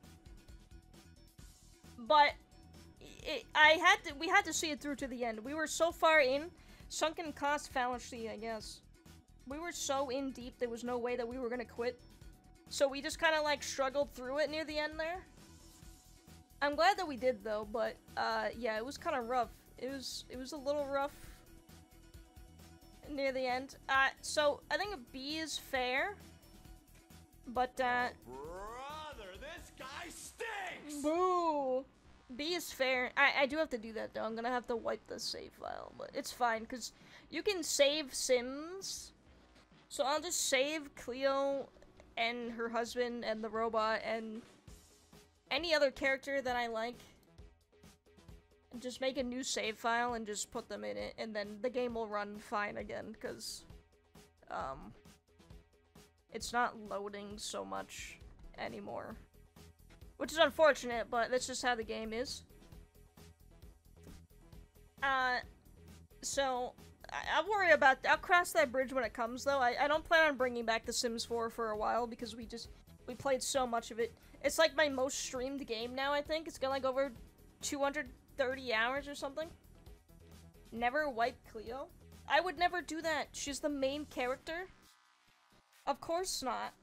But we had to see it through to the end. We were so far in, sunken cost fallacy, I guess. We were so in deep, there was no way that we were gonna quit. So we just kind of, like, struggled through it near the end there. I'm glad that we did, though, but, yeah, it was kind of rough. It was a little rough near the end. So I think a B is fair, but, brother, this guy stinks! Boo! B is fair. I do have to do that, though. I'm gonna have to wipe the save file, but it's fine, because you can save Sims. So I'll just save Cleo and her husband and the robot and any other character that I like. And just make a new save file and just put them in it, and then the game will run fine again, because it's not loading so much anymore. Which is unfortunate, but that's just how the game is. So, I'll cross that bridge when it comes, though. I don't plan on bringing back The Sims 4 for a while, because we played so much of it. It's like my most streamed game now, I think. It's got like over 230 hours or something. Never wipe Cleo? I would never do that. She's the main character. Of course not.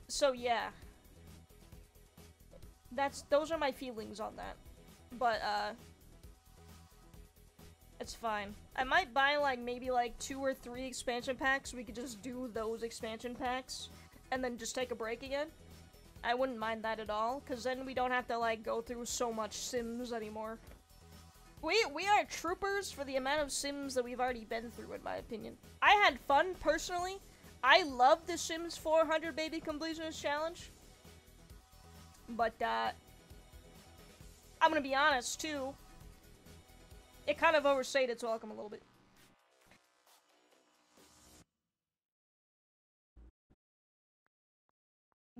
So yeah. Those are my feelings on that. But, it's fine. I might buy, like, maybe, like, 2 or 3 expansion packs so we could just do those expansion packs and then just take a break again. I wouldn't mind that at all, because then we don't have to, like, go through so much Sims anymore. We are troopers for the amount of Sims that we've already been through, in my opinion. I had fun, personally. I love the Sims 400 Baby Completionist Challenge. But, I'm gonna be honest, too. It kind of overstayed its welcome a little bit.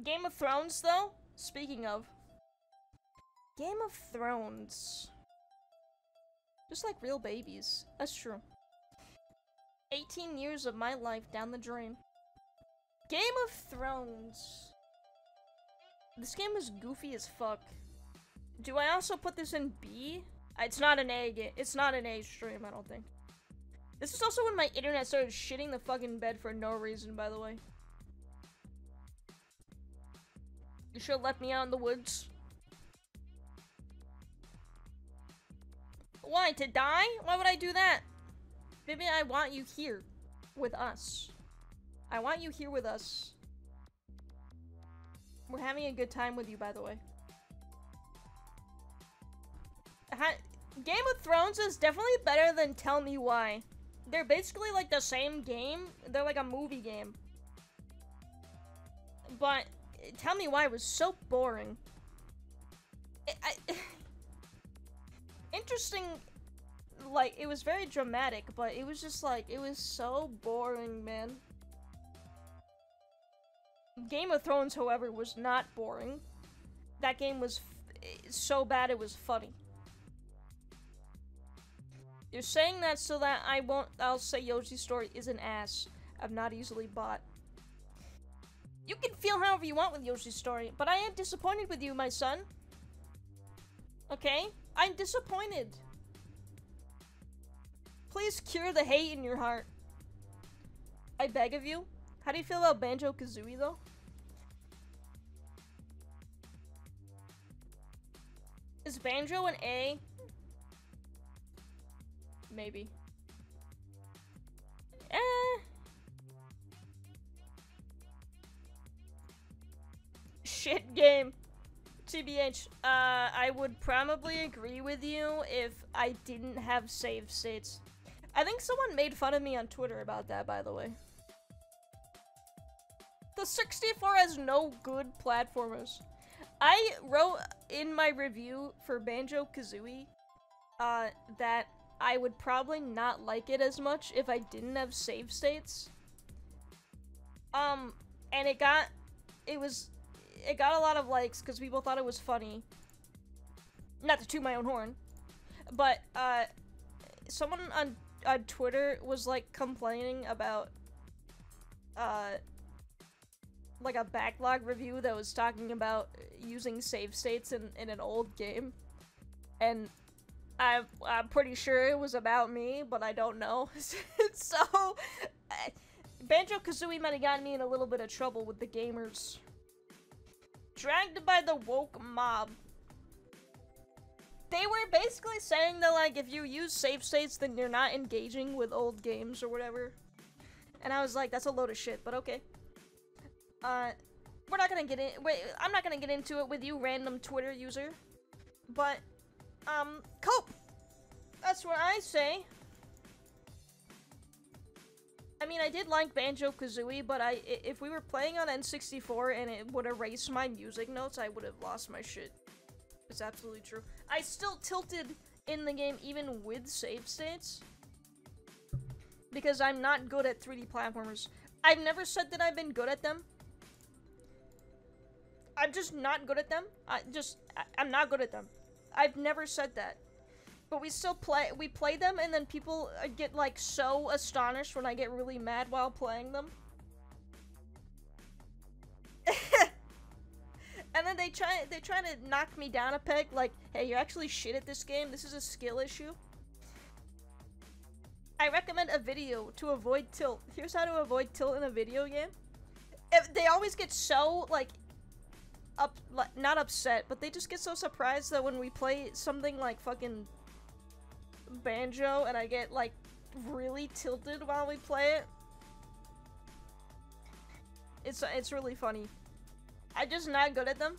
Game of Thrones, though? Speaking of. Game of Thrones. Just like real babies. That's true. 18 years of my life down the drain. Game of Thrones. This game is goofy as fuck. Do I also put this in B? It's not an A game. It's not an A stream, I don't think. This is also when my internet started shitting the fucking bed for no reason, by the way. You should have left me out in the woods. Why? To die? Why would I do that? Maybe I want you here. With us. I want you here with us. We're having a good time with you, by the way. Game of Thrones is definitely better than Tell Me Why. They're basically like the same game. They're like a movie game. But Tell Me Why was so boring. Interesting, like, it was very dramatic, but it was just like, it was so boring, man. Game of Thrones, however, was not boring. That game was so bad it was funny. You're saying that so that I'll say Yoshi's Story is an ass. I'm not easily bought. You can feel however you want with Yoshi's Story, but I am disappointed with you, my son. Okay? I'm disappointed. Please cure the hate in your heart. I beg of you. How do you feel about Banjo-Kazooie, though? Is Banjo an A? Maybe. Shit game. TBH, I would probably agree with you if I didn't have save states. I think someone made fun of me on Twitter about that, by the way. The 64 has no good platformers. I wrote in my review for Banjo-Kazooie, that I would probably not like it as much if I didn't have save states. And it got a lot of likes because people thought it was funny. Not to toot my own horn, but someone on Twitter was like complaining about like a backlog review that was talking about using save states in an old game, and I'm pretty sure it was about me, but I don't know. So Banjo-Kazooie might have gotten me in a little bit of trouble with the gamers. Dragged by the woke mob. They were basically saying that, like, if you use save states, then you're not engaging with old games or whatever. And I was like, that's a load of shit, but okay. We're not gonna get in. Wait, I'm not gonna get into it with you, random Twitter user. But, cope! That's what I say. I mean, I did like Banjo-Kazooie, but if we were playing on N64 and it would erase my music notes, I would have lost my shit. It's absolutely true. I still tilted in the game even with save states, because I'm not good at 3D platformers. I've never said that I've been good at them. I'm just not good at them. I'm not good at them. I've never said that. But we still play them, and then people get, like, so astonished when I get really mad while playing them. And then they try to knock me down a peg, like, hey, you're actually shit at this game, this is a skill issue. I recommend a video to avoid tilt. Here's how to avoid tilt in a video game. They always get so, like, not upset, but they just get so surprised that when we play something like fucking Banjo and I get, like, really tilted while we play it. It's really funny. I'm just not good at them.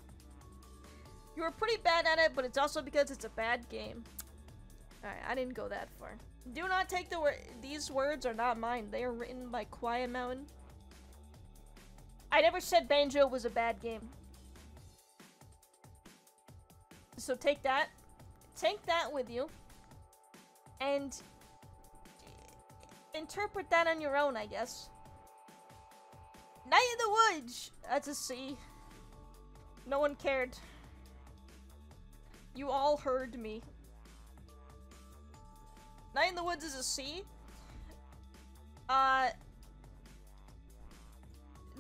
You were pretty bad at it, but it's also because it's a bad game. Alright, I didn't go that far. Do not take these words are not mine. They are written by Quiet Mountain. I never said Banjo was a bad game. So take that with you. And interpret that on your own, I guess. Night in the Woods! That's a C. No one cared. You all heard me. Night in the Woods is a C.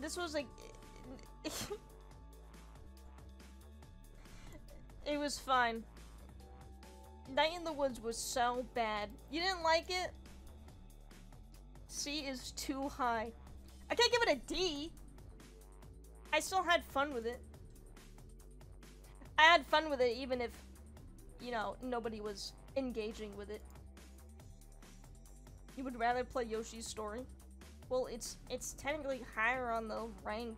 This was like... It was fine. Night in the Woods was so bad. You didn't like it? C is too high. I can't give it a D. I still had fun with it. I had fun with it even if, you know, nobody was engaging with it. You would rather play Yoshi's Story? Well, it's technically higher on the rank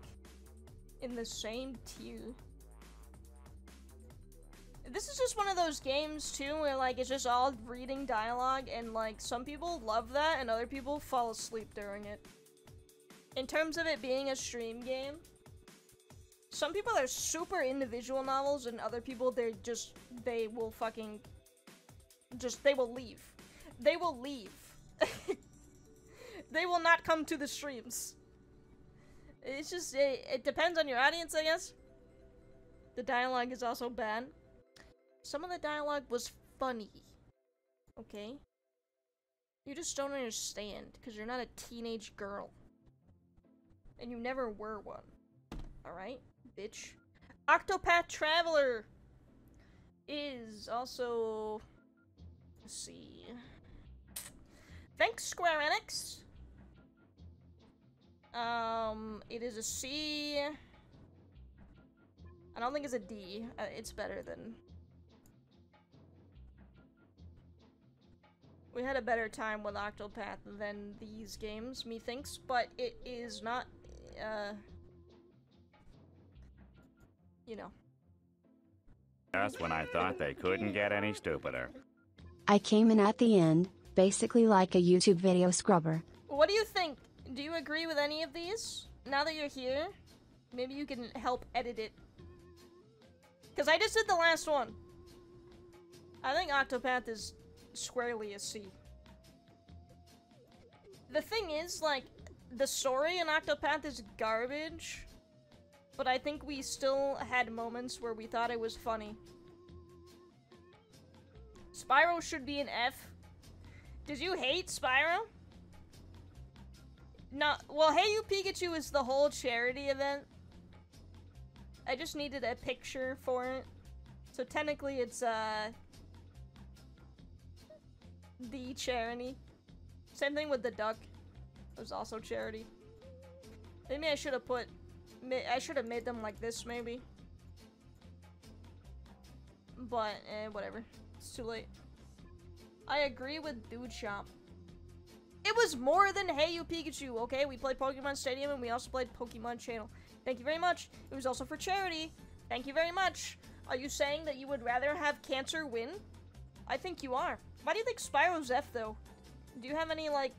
in the same tier. This is just one of those games too where like it's just all reading dialogue and like some people love that and other people fall asleep during it. In terms of it being a stream game, some people are super into visual novels and other people they will leave. They will leave. They will not come to the streams. It's just, it depends on your audience, I guess. The dialogue is also bad. Some of the dialogue was funny. Okay? You just don't understand, because you're not a teenage girl. And you never were one. Alright, bitch. Octopath Traveler is also... Let's see... Thanks, Square Enix. It is a C. I don't think it's a D. It's better than... We had a better time with Octopath than these games, methinks, but it is not, you know. Just when I thought they couldn't get any stupider. I came in at the end, basically like a YouTube video scrubber. What do you think? Do you agree with any of these? Now that you're here, maybe you can help edit it. Because I just did the last one. I think Octopath is squarely a C. The thing is, like, the story in Octopath is garbage, but I think we still had moments where we thought it was funny. Spyro should be an F. Did you hate Spyro? No, well, Hey You Pikachu is the whole charity event. I just needed a picture for it. So technically it's, the charity. Same thing with the duck. It was also charity. Maybe I should have put... I should have made them like this, maybe. But, whatever. It's too late. I agree with Dude Shop. It was more than Hey You Pikachu, okay? We played Pokemon Stadium and we also played Pokemon Channel. Thank you very much. It was also for charity. Thank you very much. Are you saying that you would rather have cancer win? I think you are. Why do you think Spyro's F, though? Do you have any, like,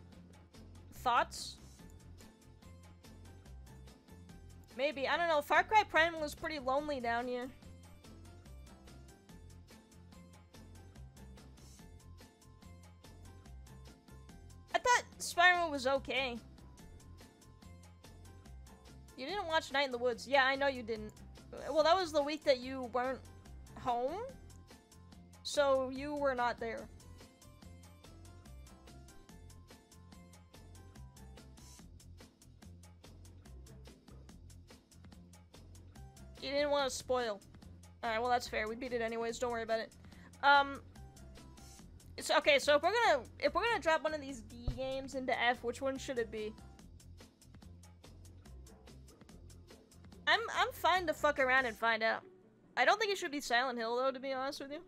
thoughts? Maybe. I don't know. Far Cry Primal is pretty lonely down here. I thought Spyro was okay. You didn't watch Night in the Woods. Yeah, I know you didn't. Well, that was the week that you weren't home. So you were not there. You didn't want to spoil. Alright, well that's fair. We beat it anyways. Don't worry about it. It's okay, so if we're gonna drop one of these D games into F, which one should it be? I'm fine to fuck around and find out. I don't think it should be Silent Hill though, to be honest with you.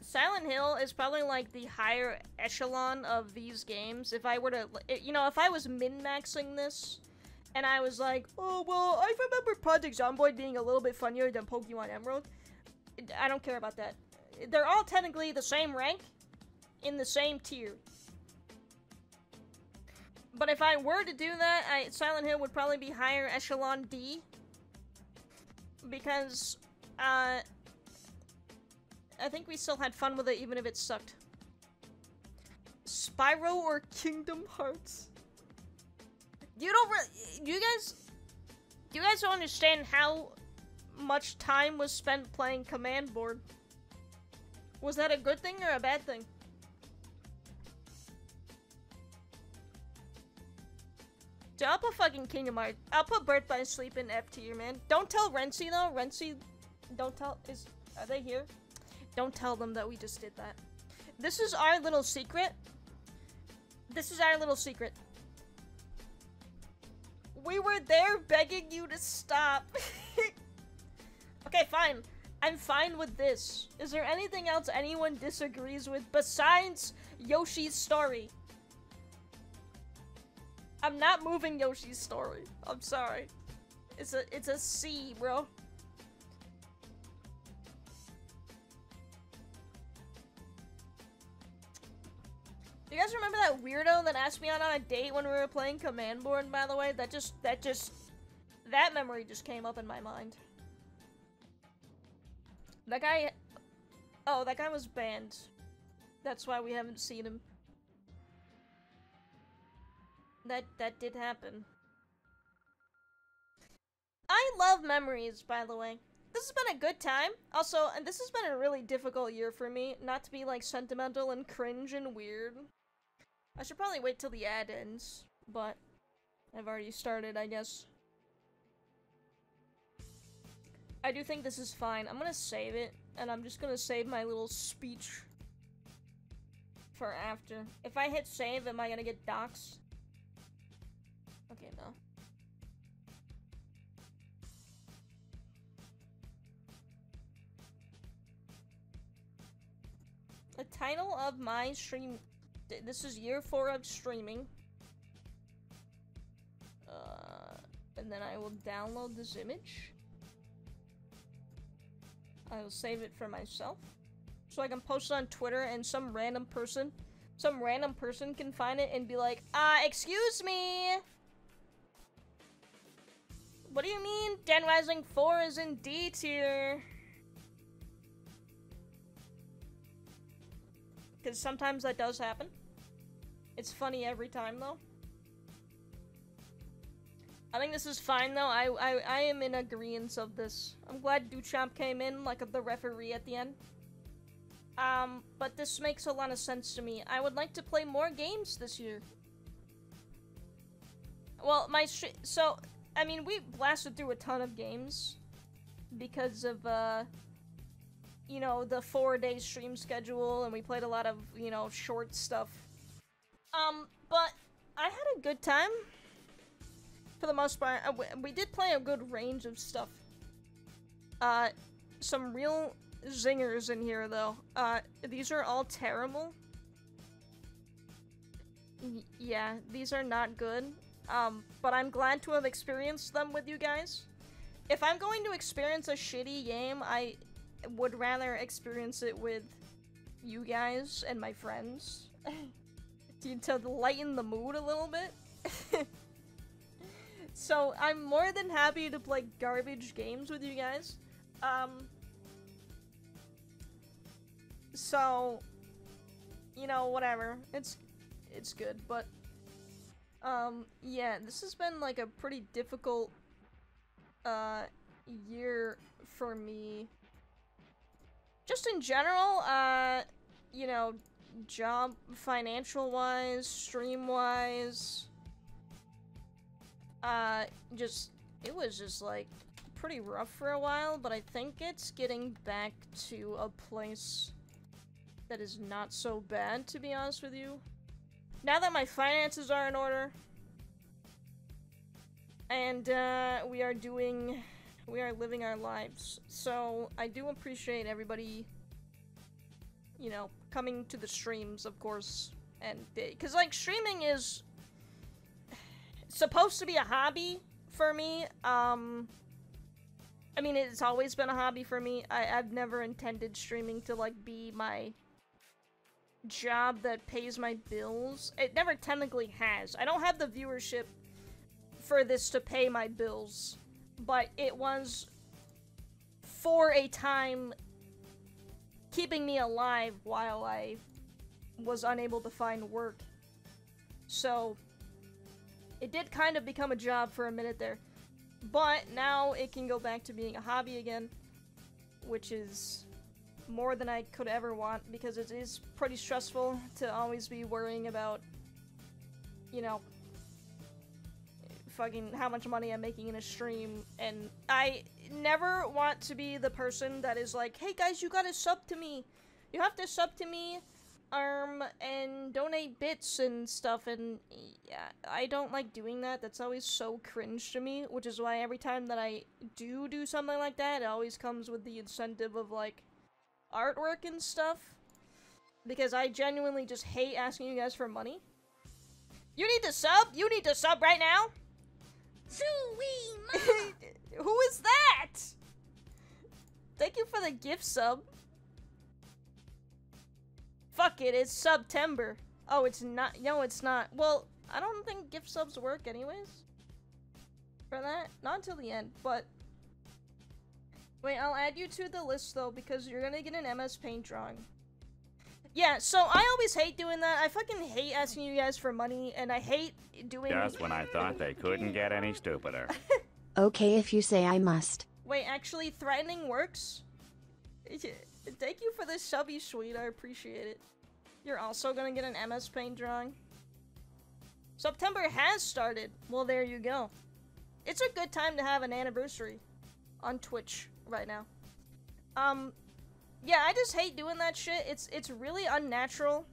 Silent Hill is probably like the higher echelon of these games. If I were to, you know, if I was min-maxing this, and I was like, oh, well, I remember Project Zomboid being a little bit funnier than Pokemon Emerald. I don't care about that. They're all technically the same rank, in the same tier. But if I were to do that, Silent Hill would probably be higher echelon D. Because, I think we still had fun with it even if it sucked. Spyro or Kingdom Hearts? You guys don't understand how much time was spent playing Command Board. Was that a good thing or a bad thing? Dude, I'll put fucking Kingdom Hearts. I'll put Birth by Sleep in F tier, man. Don't tell Renzi though. Renzi, don't tell. Are they here? Don't tell them that we just did that. This is our little secret. This is our little secret. We were there begging you to stop. Okay, fine. I'm fine with this. Is there anything else anyone disagrees with besides Yoshi's story? I'm not moving Yoshi's story. I'm sorry. It's a C, bro. Do you guys remember that weirdo that asked me out on a date when we were playing Command Board, by the way? That memory just came up in my mind. That guy... Oh, that guy was banned. That's why we haven't seen him. That did happen. I love memories, by the way. This has been a good time. Also, and this has been a really difficult year for me. Not to be, like, sentimental and cringe and weird. I should probably wait till the ad ends, but I've already started, I guess. I do think this is fine. I'm gonna save it, and I'm just gonna save my little speech for after. If I hit save, am I gonna get doxxed? Okay, no. The title of my stream... This is year 4 of streaming. And then I will download this image. I will save it for myself. So I can post it on Twitter and some random person can find it and be like, excuse me! What do you mean Den Rising 4 is in D tier? Because sometimes that does happen. It's funny every time, though. I think this is fine, though. I am in agreeance of this. I'm glad Duchamp came in, like the referee at the end. But this makes a lot of sense to me. I would like to play more games this year. Well, so, I mean, we blasted through a ton of games because of, you know, the 4-day stream schedule, and we played a lot of, you know, short stuff. But I had a good time. For the most part, we did play a good range of stuff. Some real zingers in here, though. These are all terrible. Yeah, these are not good. But I'm glad to have experienced them with you guys. If I'm going to experience a shitty game, I would rather experience it with you guys and my friends. To lighten the mood a little bit. So, I'm more than happy to play garbage games with you guys. So, you know, whatever. It's good, but, yeah, this has been, like, a pretty difficult, year for me. Just in general, you know, job, financial-wise, stream-wise, it was just, like, pretty rough for a while, but I think it's getting back to a place that is not so bad, to be honest with you. Now that my finances are in order, and, we are living our lives, so I do appreciate everybody, you know, coming to the streams, of course, and, because, like, streaming is supposed to be a hobby for me. I mean, it's always been a hobby for me. I've never intended streaming to, like, be my job that pays my bills. It never technically has. I don't have the viewership for this to pay my bills, but it was for a time keeping me alive while I was unable to find work. So, it did kind of become a job for a minute there. But now it can go back to being a hobby again, which is more than I could ever want, because it is pretty stressful to always be worrying about, you know, fucking how much money I'm making in a stream. And I never want to be the person that is like, hey guys, you gotta sub to me. You have to sub to me, and donate bits and stuff, and yeah, I don't like doing that. That's always so cringe to me, which is why every time that I do something like that, it always comes with the incentive of, like, artwork and stuff, because I genuinely just hate asking you guys for money. You need to sub? You need to sub right now? Who is that? Thank you for the gift sub. Fuck it, it's September. Oh, it's not. No, it's not. Well, I don't think gift subs work anyways. For that? Not until the end, but... Wait, I'll add you to the list though, because you're gonna get an MS Paint drawing. Yeah, so I always hate doing that. I fucking hate asking you guys for money, and I hate doing... Just when I thought they couldn't get any stupider. Okay if you say I must. Wait, actually, threatening works? Thank you for the subby suite, I appreciate it. You're also gonna get an MS Paint drawing. September has started. Well, there you go. It's a good time to have an anniversary on Twitch right now. Yeah, I just hate doing that shit. It's really unnatural.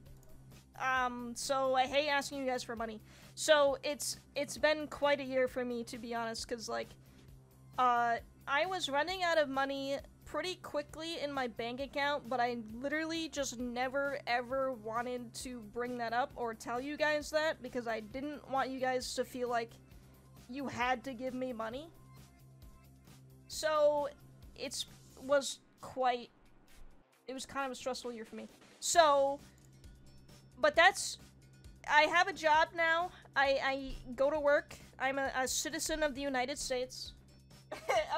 So I hate asking you guys for money. So it's been quite a year for me, to be honest, because, like, I was running out of money pretty quickly in my bank account, but I literally just never ever wanted to bring that up or tell you guys that, because I didn't want you guys to feel like you had to give me money. So it was kind of a stressful year for me. So, but I have a job now. I go to work. I'm a citizen of the United States.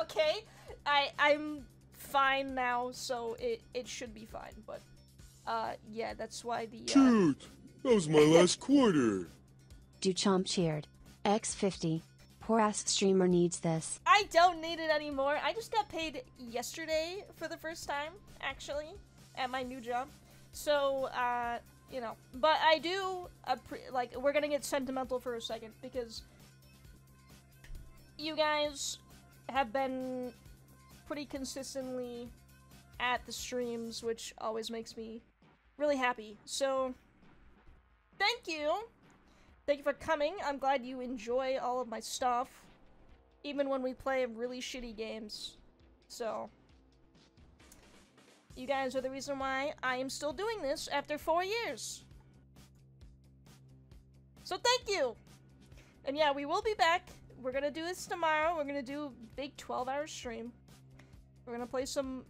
Okay? I'm fine now, so it should be fine, but, yeah, that's why the, Dude, that was my last quarter. Duchamp cheered. X50. Poor ass streamer needs this. I don't need it anymore. I just got paid yesterday for the first time, actually, at my new job. So, you know, but I do, like, we're gonna get sentimental for a second, because you guys have been pretty consistently at the streams, which always makes me really happy. So, thank you. Thank you for coming. I'm glad you enjoy all of my stuff, even when we play really shitty games. So, you guys are the reason why I am still doing this after 4 years. So thank you! And yeah, we will be back. We're gonna do this tomorrow. We're gonna do a big 12-hour stream. We're gonna play some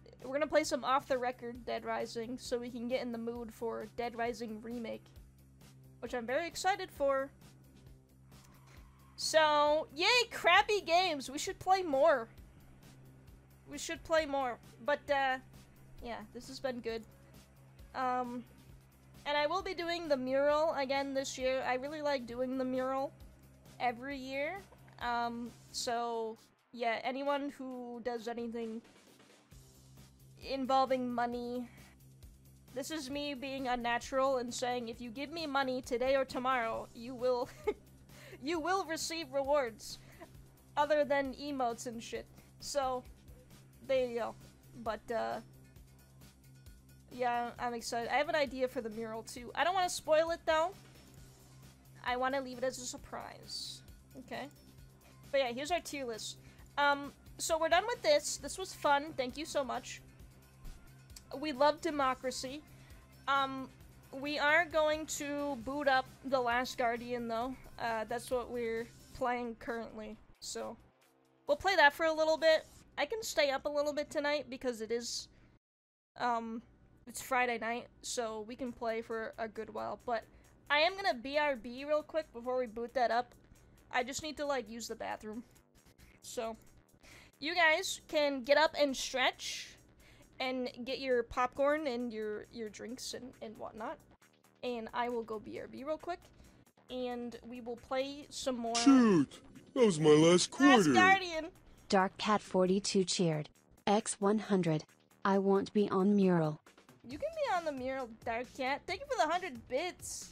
off the record Dead Rising, so we can get in the mood for Dead Rising Remake, which I'm very excited for. So, yay, crappy games. We should play more. We should play more. But, yeah, this has been good. And I will be doing the mural again this year. I really like doing the mural every year. So, yeah, anyone who does anything involving money, this is me being unnatural and saying, if you give me money today or tomorrow, you will you will receive rewards other than emotes and shit. So there you go. But yeah, I'm excited. I have an idea for the mural too. I don't want to spoil it though. I want to leave it as a surprise. Okay. But yeah, here's our tier list. So we're done with this. This was fun. Thank you so much. We love democracy. We are going to boot up The Last Guardian, though. That's what we're playing currently. So, we'll play that for a little bit. I can stay up a little bit tonight because it is, it's Friday night, so we can play for a good while. But I am gonna BRB real quick before we boot that up. I just need to, like, use the bathroom. So, you guys can get up and stretch. and get your popcorn and your drinks and whatnot. And I will go BRB real quick. And we will play some more. Shoot! That was my last quarter. Last Guardian! Dark Cat 42 cheered. X100. I won't be on mural. You can be on the mural, Dark Cat. Thank you for the 100 bits.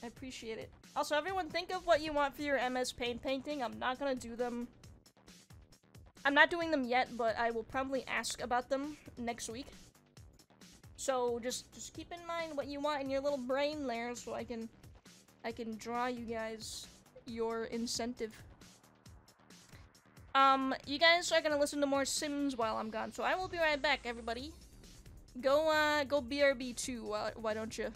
I appreciate it. Also, everyone think of what you want for your MS Paint painting. I'm not gonna do them. I'm not doing them yet, but I will probably ask about them next week. So just keep in mind what you want in your little brain there, so I can draw you guys your incentive. You guys are gonna listen to more Sims while I'm gone, so I will be right back, everybody. Go BRB too, why don't you?